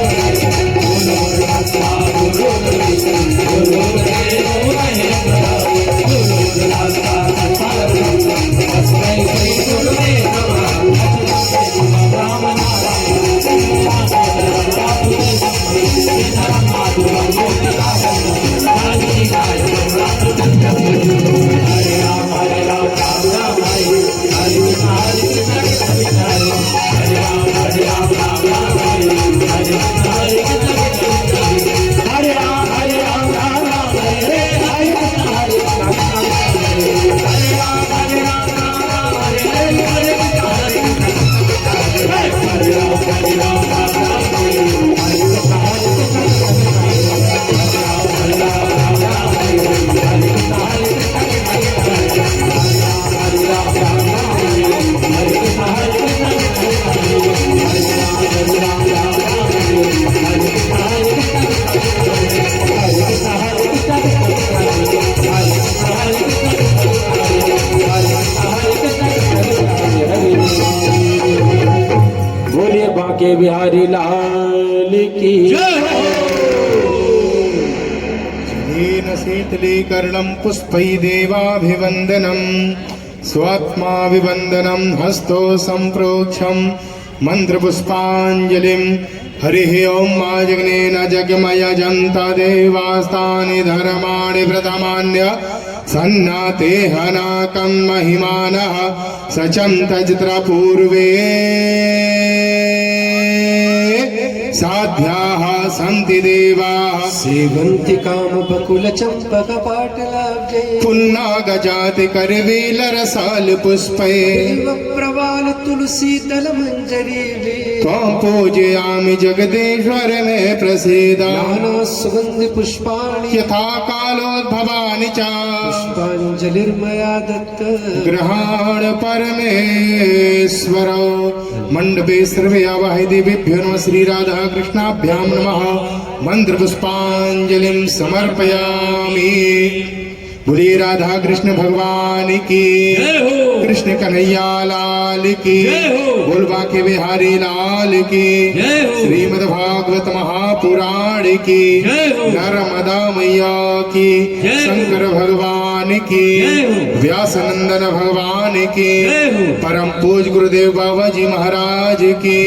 गुरुर्ब्रह्मा गुरुर्विष्णु गुरुर्देवो महेश्वरः, गुरुर्साक्षात् परब्रह्म तस्मै श्री गुरुवे नमः। राम नारायण हरे राम राम राम हरे, हरे कृष्ण कृष्ण कृष्ण हरे, हरे राम राम राम हरे, हरे कृष्ण कृष्ण हरे, हरे राम राम राम हरे, हरे कृष्ण कृष्ण हरे, हरे राम राम हरे, हरे कृष्ण हरे राम हरे राम हरे, हरे कृष्ण बोलिए बांके बिहारी लाल की येन शीतलीकरणं पुष्पै देवाभिवन्दनं, स्वात्माभिवन्दनं हस्तो सम्प्रोक्षं मन्त्रपुष्पाञ्जलिं। हरिः ॐ मा जग्नेन जगमयजन्ता देवास्तानि धर्माणि प्रथमान्य सन्नाते हनाकं महिमानः सचन्तचित्र पूर्वे साध्याः सन्ति देवाः। सेवन्ति काम बकुल चंपक पाटलाब्जे, पुन्नागजाति करवेलरसाल पुष्पे, देव प्रवाल तुलसी दल मंजरी वे। त्वां पूजयामि जगदीश्वर मे प्रसीद। नाना सुगंधि पुष्पाणि यथा कालोद्भवानि च पुष्पाञ्जलिर्मया दत्त। ग्रहाण परमेश्वर। मंडपे सर्वयावहि देवेभ्यो नमः। श्री राधा कृष्णाभ्यां नमः। मंत्र पुष्पांजलिं समर्पयामि। बोलिए राधा कृष्ण भगवान की, कृष्ण कन्हैया लाल की, बोल बांके बिहारी लाल की, श्रीमद् भागवत महापुराण की, नर्मदा मैया की, शंकर भगवान की, व्यासनंदन भगवान की, परम पूज गुरुदेव बाबा जी महाराज की।